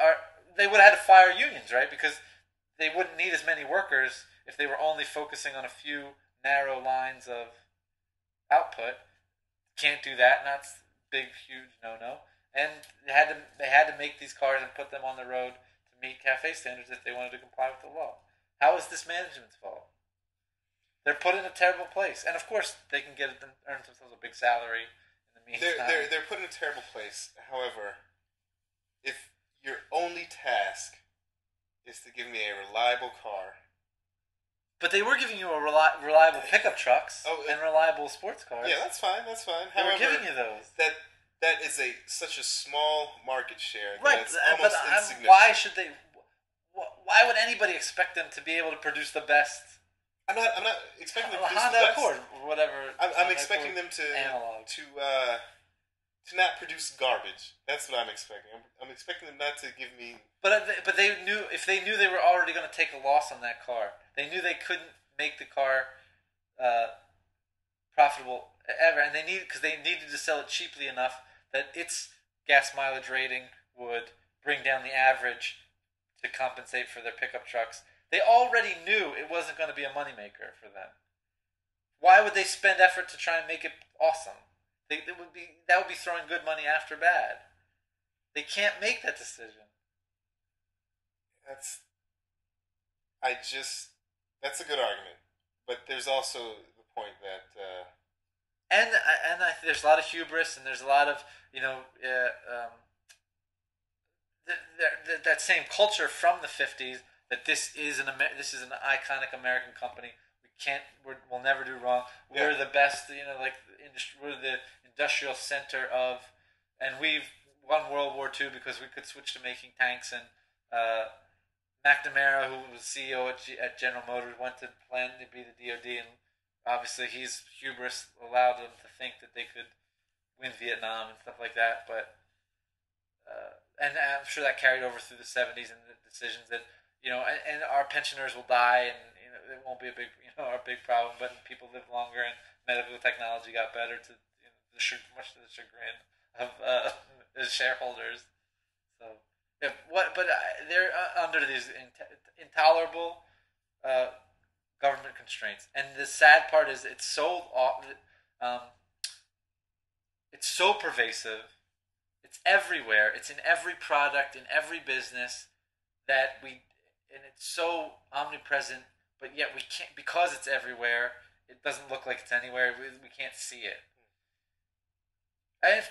they would have had to fire unions, right? Because they wouldn't need as many workers if they were only focusing on a few narrow lines of output. Can't do that, and that's a big, huge no-no. And they had to make these cars and put them on the road to meet CAFE standards if they wanted to comply with the law. How is this management's fault? They're put in a terrible place, and of course they can earn themselves a big salary in the meantime. They're put in a terrible place. However, if your only task is to give me a reliable car, but they were giving you a reliable pickup trucks and reliable sports cars. Yeah, that's fine. That's fine. They were giving you those. That is such a small market share. Right, it's almost insignificant. Why should they? Why would anybody expect them to be able to produce the best? I'm not expecting them to produce Honda the best. Accord, whatever. I'm expecting them to analog. to not produce garbage. That's what I'm expecting. I'm expecting them not to give me. But they knew if they knew they were already going to take a loss on that car, they knew they couldn't make the car profitable ever, and they needed to sell it cheaply enough that its gas mileage rating would bring down the average to compensate for their pickup trucks. They already knew it wasn't going to be a moneymaker for them. Why would they spend effort to try and make it awesome? That would be throwing good money after bad. They can't make that decision. That's a good argument, but there's also the point that there's a lot of hubris, and there's a lot of that same culture from the 50s that this is an iconic American company. We'll never do wrong. We're the best, we're the industrial center of, and we've won World War II because we could switch to making tanks. And McNamara, who was CEO at General Motors, went to plan to be the DOD, and obviously his hubris allowed them to think that they could win Vietnam and stuff like that. But and I'm sure that carried over through the 70s and the decisions that and our pensioners will die, and it won't be a big problem. But people live longer, and medical technology got better to much to the chagrin of the shareholders. So they're under these intolerable government constraints, and the sad part is it's so pervasive. It's everywhere. It's in every product, in every business, and it's so omnipresent. But yet we can't, because it's everywhere. It doesn't look like it's anywhere. We can't see it.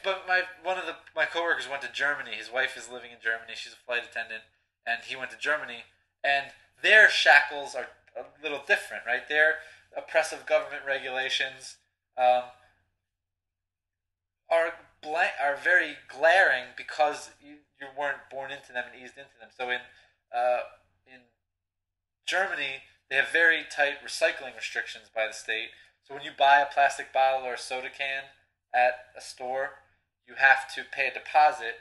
But one of my coworkers went to Germany. His wife is living in Germany. She's a flight attendant, and he went to Germany. And their shackles are a little different, right? Their oppressive government regulations are are very glaring because you weren't born into them and eased into them. So in Germany, they have very tight recycling restrictions by the state. So when you buy a plastic bottle or a soda can at a store, you have to pay a deposit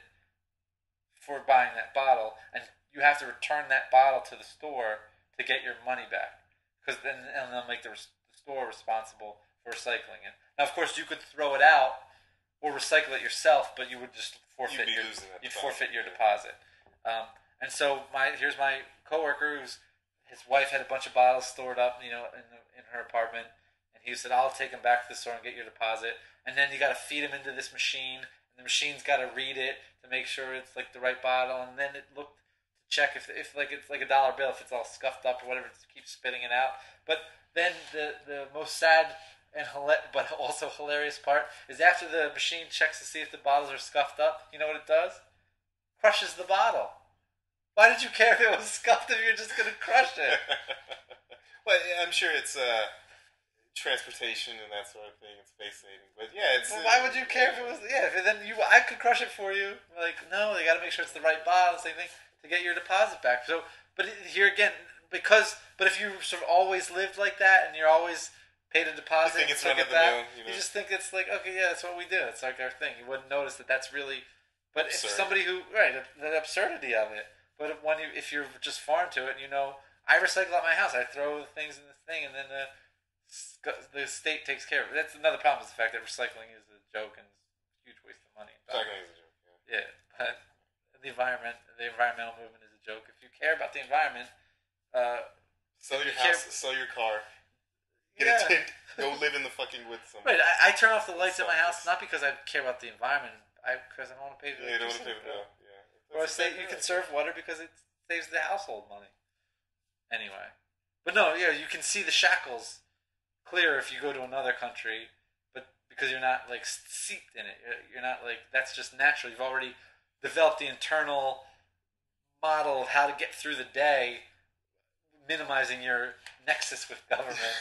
for buying that bottle, and you have to return that bottle to the store to get your money back, because then and they'll make the store responsible for recycling it. Now, of course, you could throw it out or recycle it yourself, but you would just forfeit you'd forfeit your deposit. And so here's my coworker who's his wife had a bunch of bottles stored up, in her apartment, and he said, "I'll take them back to the store and get your deposit." And then you got to feed them into this machine, and the machine's got to read it to make sure it's like the right bottle, and then it looked to check if like it's like a dollar bill, if it's all scuffed up or whatever, it keeps spitting it out. But then the most sad and but also hilarious part is after the machine checks to see if the bottles are scuffed up, you know what it does? Crushes the bottle. Why did you care if it was scuffed if you're just going to crush it? Well, I'm sure it's transportation and that sort of thing, and space saving. But yeah, it's. Well, why would you care if it was? Yeah, if then I could crush it for you. Like, no, they got to make sure it's the right bottle, same thing, to get your deposit back. So, but here again, but if you sort of always lived like that and you're always paid a deposit, you think it's run of the mill, you just think it's like, okay, yeah, that's what we do. It's like our thing. You wouldn't notice that that's really. But absurd. If somebody the absurdity of it. But if you're just foreign to it, and I recycle at my house. I throw the things in this thing, and then the state takes care of it. That's another problem, is the fact that recycling is a joke and it's a huge waste of money. Recycling is a joke, yeah. But the environmental movement is a joke. If you care about the environment, sell your house, sell your car, get a tent, go live in the fucking woods somewhere. Right, I turn off the lights at my house not because I care about the environment, because I don't want to pay the you don't want to pay the bill. Or I say you conserve water because it saves the household money. Anyway. But no, you can see the shackles clear if you go to another country, but because you're not like steeped in it. You're not like, that's just natural. You've already developed the internal model of how to get through the day, minimizing your nexus with government.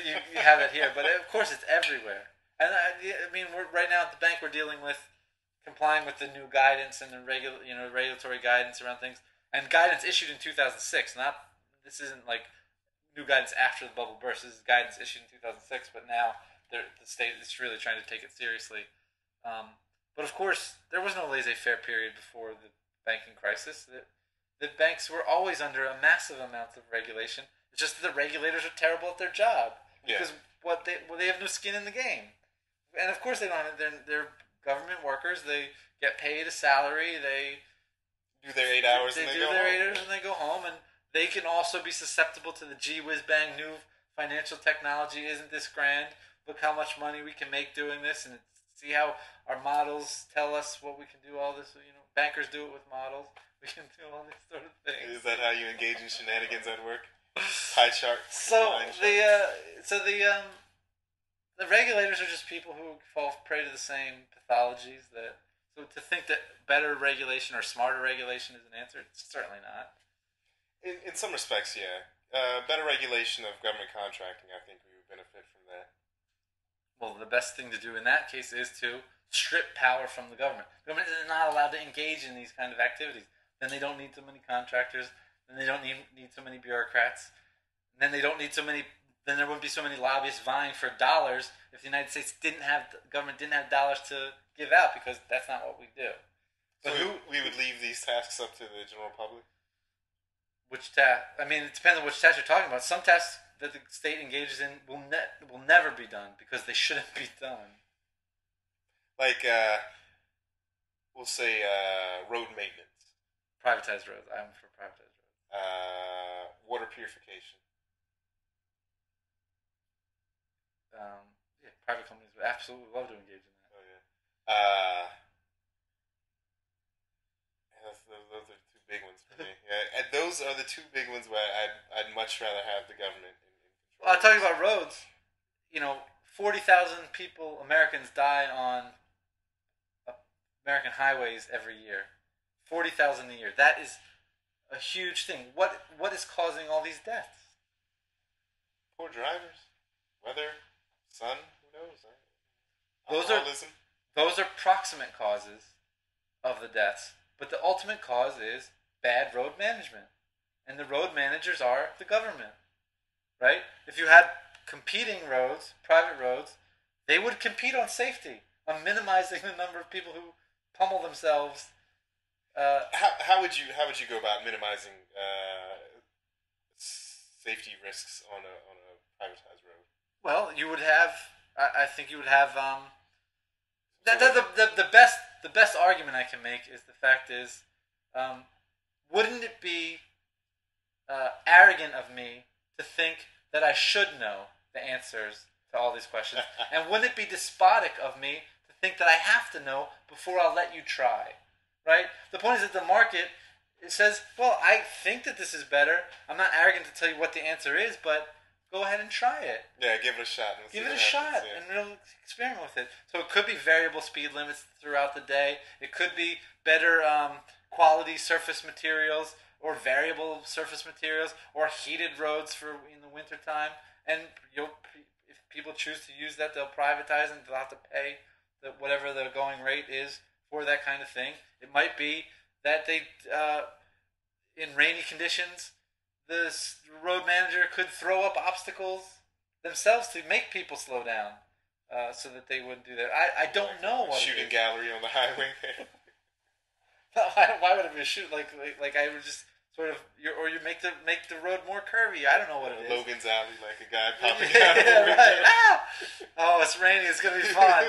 you have it here, but of course it's everywhere. And I mean, right now at the bank we're dealing with complying with the new guidance and the regulatory guidance around things, and guidance issued in 2006. This isn't like new guidance after the bubble burst. This is guidance issued in 2006, but now the state is really trying to take it seriously. But of course, there was no laissez-faire period before the banking crisis. The banks were always under a massive amount of regulation. It's just that the regulators are terrible at their job because they have no skin in the game, and of course they don't have. They're government workers. They get paid a salary. They do their 8 hours. They do their 8 hours and they go home. And they can also be susceptible to the gee whiz bang new financial technology. Isn't this grand? Look how much money we can make doing this, and see how our models tell us what we can do. All this, bankers do it with models. We can do all these sort of things. Is that how you engage in shenanigans at work? Pie chart. The regulators are just people who fall prey to the same pathologies. So to think that better regulation or smarter regulation is an answer, it's certainly not. In some respects, yeah. Better regulation of government contracting, I think we would benefit from that. Well, the best thing to do in that case is to strip power from the government. The government is not allowed to engage in these kind of activities. Then they don't need so many contractors. Then they don't need so many bureaucrats. And then they don't need so many. Then there wouldn't be so many lobbyists vying for dollars if the United States government didn't have dollars to give out, because that's not what we do. But we would leave these tasks up to the general public? Which task? I mean, it depends on which task you're talking about. Some tasks that the state engages in will never be done because they shouldn't be done. Like, we'll say road maintenance. Privatized roads. I'm for privatized roads. Water purification. Private companies would absolutely love to engage in that. Oh yeah. Those are two big ones for me. Yeah, and those are the two big ones where I'd much rather have the government in control. Well, I'll tell you about roads. 40,000 Americans die on American highways every year. 40,000 a year. That is a huge thing. What is causing all these deaths? Poor drivers, weather, sun. Who knows? Those are proximate causes of the deaths, but the ultimate cause is bad road management. And the road managers are the government, right? If you had competing roads, private roads, they would compete on safety, on minimizing the number of people who pummel themselves. How would you go about minimizing safety risks on a privatized road? Well, you would have. I think you would have. The best argument I can make is the fact is, wouldn't it be arrogant of me to think that I should know the answers to all these questions, and wouldn't it be despotic of me to think that I have to know before I'll let you try? Right? The point is that the market, it says, well, I think that this is better. I'm not arrogant to tell you what the answer is, but go ahead and try it. Yeah, give it a shot. Give it a shot and really experiment with it. So it could be variable speed limits throughout the day. It could be better quality surface materials or variable surface materials or heated roads for in the wintertime. And if people choose to use that, they'll privatize and they'll have to pay whatever the going rate is for that kind of thing. It might be that they, in rainy conditions, the road manager could throw up obstacles themselves to make people slow down, so that they wouldn't do that. I don't know what shooting gallery on the highway. Why would it be a shoot? Like I would just sort of you make the road more curvy. I don't know what it is. Logan's Alley, like a guy popping out of the window. Right. Ah! Oh, it's raining. It's gonna be fun.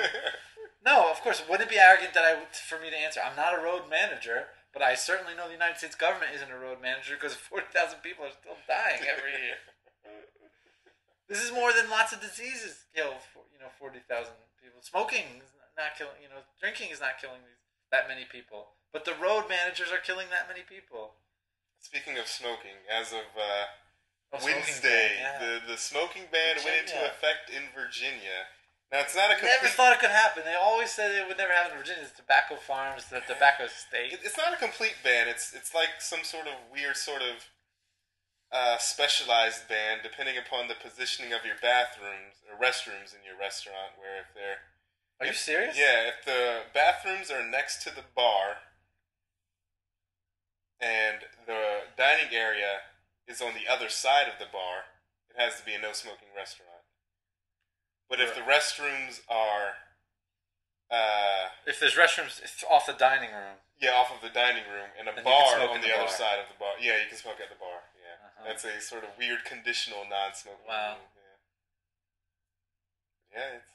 No, of course. Wouldn't it be arrogant for me to answer? I'm not a road manager, but I certainly know the United States government isn't a road manager because 40,000 people are still dying every year. This is more than lots of diseases kill. 40,000 people. Smoking is not killing. Drinking is not killing that many people. But the road managers are killing that many people. Speaking of smoking, as of Wednesday, the smoking ban went into effect in Virginia. Now, it's not a complete... Never thought it could happen. They always said it would never happen in Virginia. It's tobacco farms, the tobacco state. It's not a complete ban. It's like some sort of weird specialized ban, depending upon the positioning of your bathrooms or restrooms in your restaurant, where if they're... Are you serious? Yeah, if the bathrooms are next to the bar and the dining area is on the other side of the bar, it has to be a no-smoking restaurant. But if the restrooms are... if there's restrooms off the dining room... Yeah, off of the dining room, and a bar on the other side of the bar. Yeah, you can smoke at the bar, yeah. That's a sort of weird conditional non-smoking room. Yeah, it's...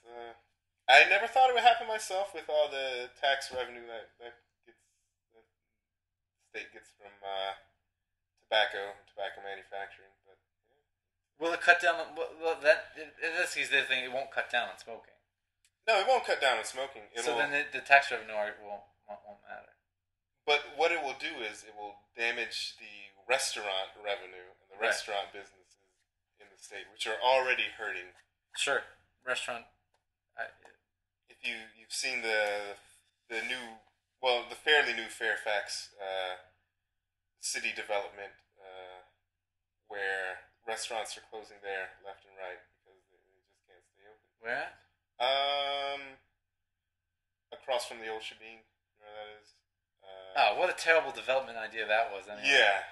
I never thought it would happen myself with all the tax revenue that the state gets from tobacco manufacturing, but... Will it cut down? That's the thing. It won't cut down on smoking. No, it won't cut down on smoking. Then the tax revenue won't matter. But what it will do is it will damage the restaurant revenue and the restaurant businesses in the state, which are already hurting. Sure, restaurant. If you've seen the fairly new Fairfax city development, where restaurants are closing there left and right because they just can't stay open. Where? Across from the old Shebeen, where that is. What a terrible development idea that was. Yeah.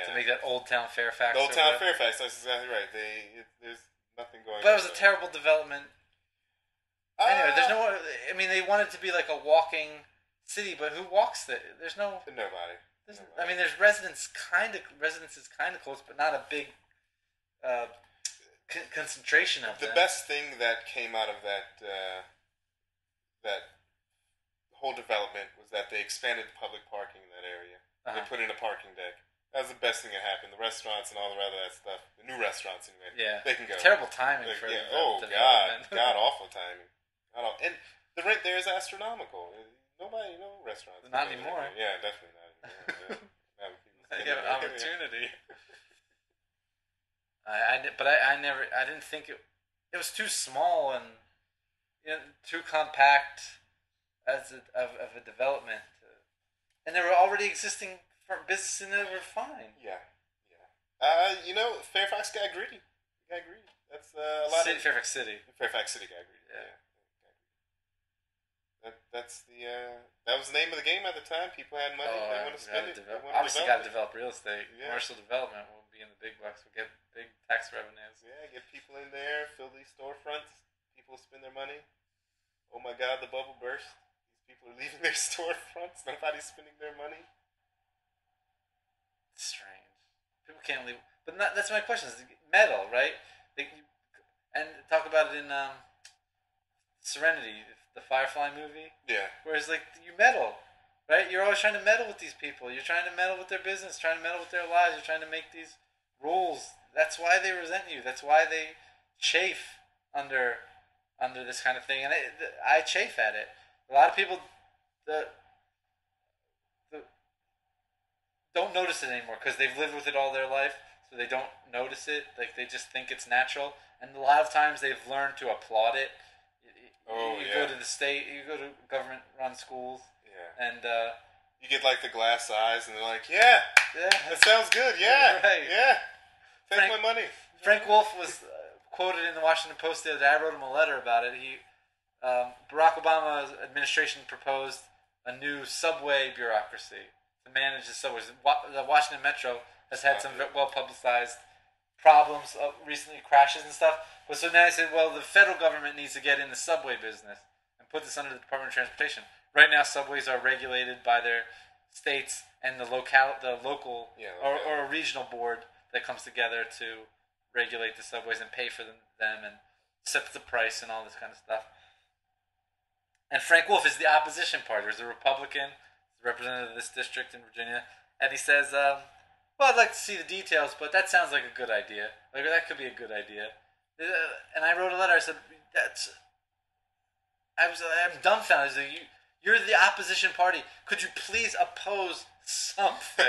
To make that Old Town Fairfax. Old Town Fairfax, that's exactly right. There's nothing going on. But it was a terrible development. Anyway, there's no... I mean, they wanted to be like a walking city, but who walks there? There's no... Nobody. I mean, there's residences kind of close, but not a big... concentration of the them. best thing that came out of that whole development was that they expanded public parking in that area. They put in a parking deck. That was the best thing that happened. The restaurants and all the rest of that stuff, the new restaurants anyway, they can go. Terrible timing for the development. God awful timing. And the rent there is astronomical. No restaurants. Not anymore. Yeah, definitely not anymore. They have an opportunity. I didn't think it was too small and too compact of a development, and there were already existing businesses in there that were fine. Yeah. Fairfax got greedy. That's a lot Fairfax City. Fairfax City got greedy. Yeah. That's the that was the name of the game at the time. People had money. They want to spend it. Obviously, got to develop real estate. Yeah. Commercial development will be in the big bucks. We'll get big tax revenues. Yeah, get people in there, fill these storefronts. People spend their money. Oh my God, the bubble burst. These people are leaving their storefronts. Nobody's spending their money. It's strange. People can't leave. But that's my question. Is metal, right? And talk about it in Serenity, the Firefly movie. Yeah. Whereas, like, you meddle, right? You're always trying to meddle with these people. You're trying to meddle with their business, trying to meddle with their lives. You're trying to make these rules. That's why they resent you. That's why they chafe under this kind of thing. And I chafe at it. A lot of people don't notice it anymore because they've lived with it all their life, so they don't notice it. Like, they just think it's natural. And a lot of times they've learned to applaud it. You go to the state, you go to government-run schools, and you get like the glass eyes, and they're like, "Yeah, that sounds good. Yeah, right. Yeah, take my money." Frank Wolf was quoted in the Washington Post the other day. I wrote him a letter about it. Barack Obama's administration proposed a new subway bureaucracy to manage the subways. The Washington Metro has had some well-publicized problems, recently crashes and stuff. But so now I said, well, the federal government needs to get in the subway business and put this under the Department of Transportation. Right now, subways are regulated by their states and the local or a regional board that comes together to regulate the subways and pay for them and set the price and all this kind of stuff. And Frank Wolf is the opposition party. He's a Republican, representative of this district in Virginia, and he says, well, I'd like to see the details, but that sounds like a good idea. Like, that could be a good idea. And I wrote a letter. I said, I'm dumbfounded. I said, you're the opposition party. Could you please oppose something?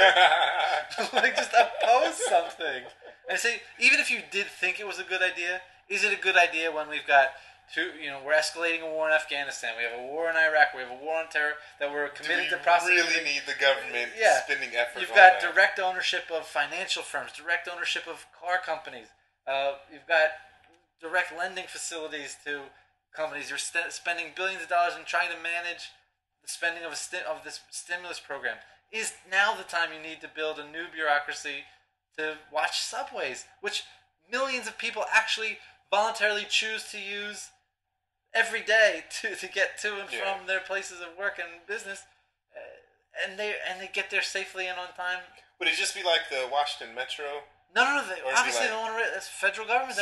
Like, just oppose something. And I say, even if you did think it was a good idea, is it a good idea when we've got we're escalating a war in Afghanistan. We have a war in Iraq. We have a war on terror that we're committed to prosecuting. We really need the government spending effort. You've got direct ownership of financial firms, direct ownership of car companies. You've got direct lending facilities to companies. You're spending billions of dollars and trying to manage the spending of this stimulus program. Is now the time you need to build a new bureaucracy to watch subways, which millions of people actually voluntarily choose to use every day to get to and from their places of work and business, and they get there safely and on time. Would it just be like the Washington Metro? No. Obviously, they don't want to. That's federal government.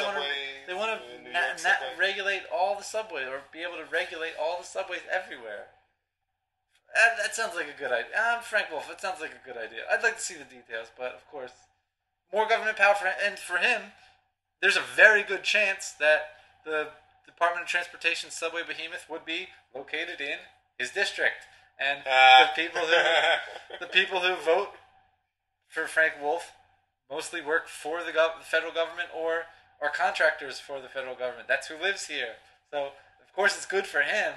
They want to regulate all the subways or be able to regulate all the subways everywhere. That sounds like a good idea. I'm Frank Wolf. It sounds like a good idea. I'd like to see the details, but of course, more government power for him. There's a very good chance that the Department of Transportation subway behemoth would be located in his district, and the people who vote for Frank Wolf mostly work for the federal government or are contractors for the federal government. That's who lives here. So of course it's good for him,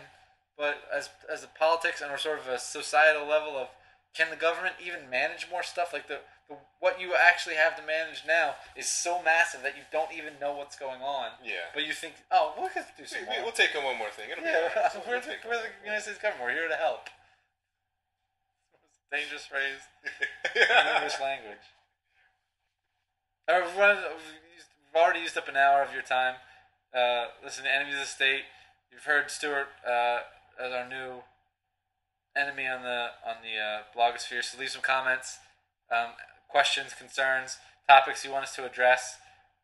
but as a politics and sort of a societal level of, can the government even manage more stuff? Like what you actually have to manage now is so massive that you don't even know what's going on. Yeah. But you think, oh, we'll do some more. We'll take on one more thing. We're the United States government. We're here to help. Dangerous phrase in English language. We've already used up an hour of your time. Listen to Enemies of the State. You've heard Steuart as our new enemy on the blogosphere. So leave some comments, questions, concerns, topics you want us to address.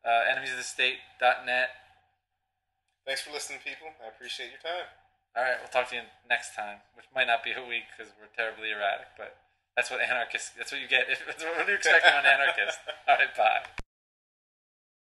enemiesofthestate.net. Thanks for listening, people. I appreciate your time. All right, we'll talk to you next time, which might not be a week because we're terribly erratic, but that's what you get. That's what you expect from an anarchist. All right, bye.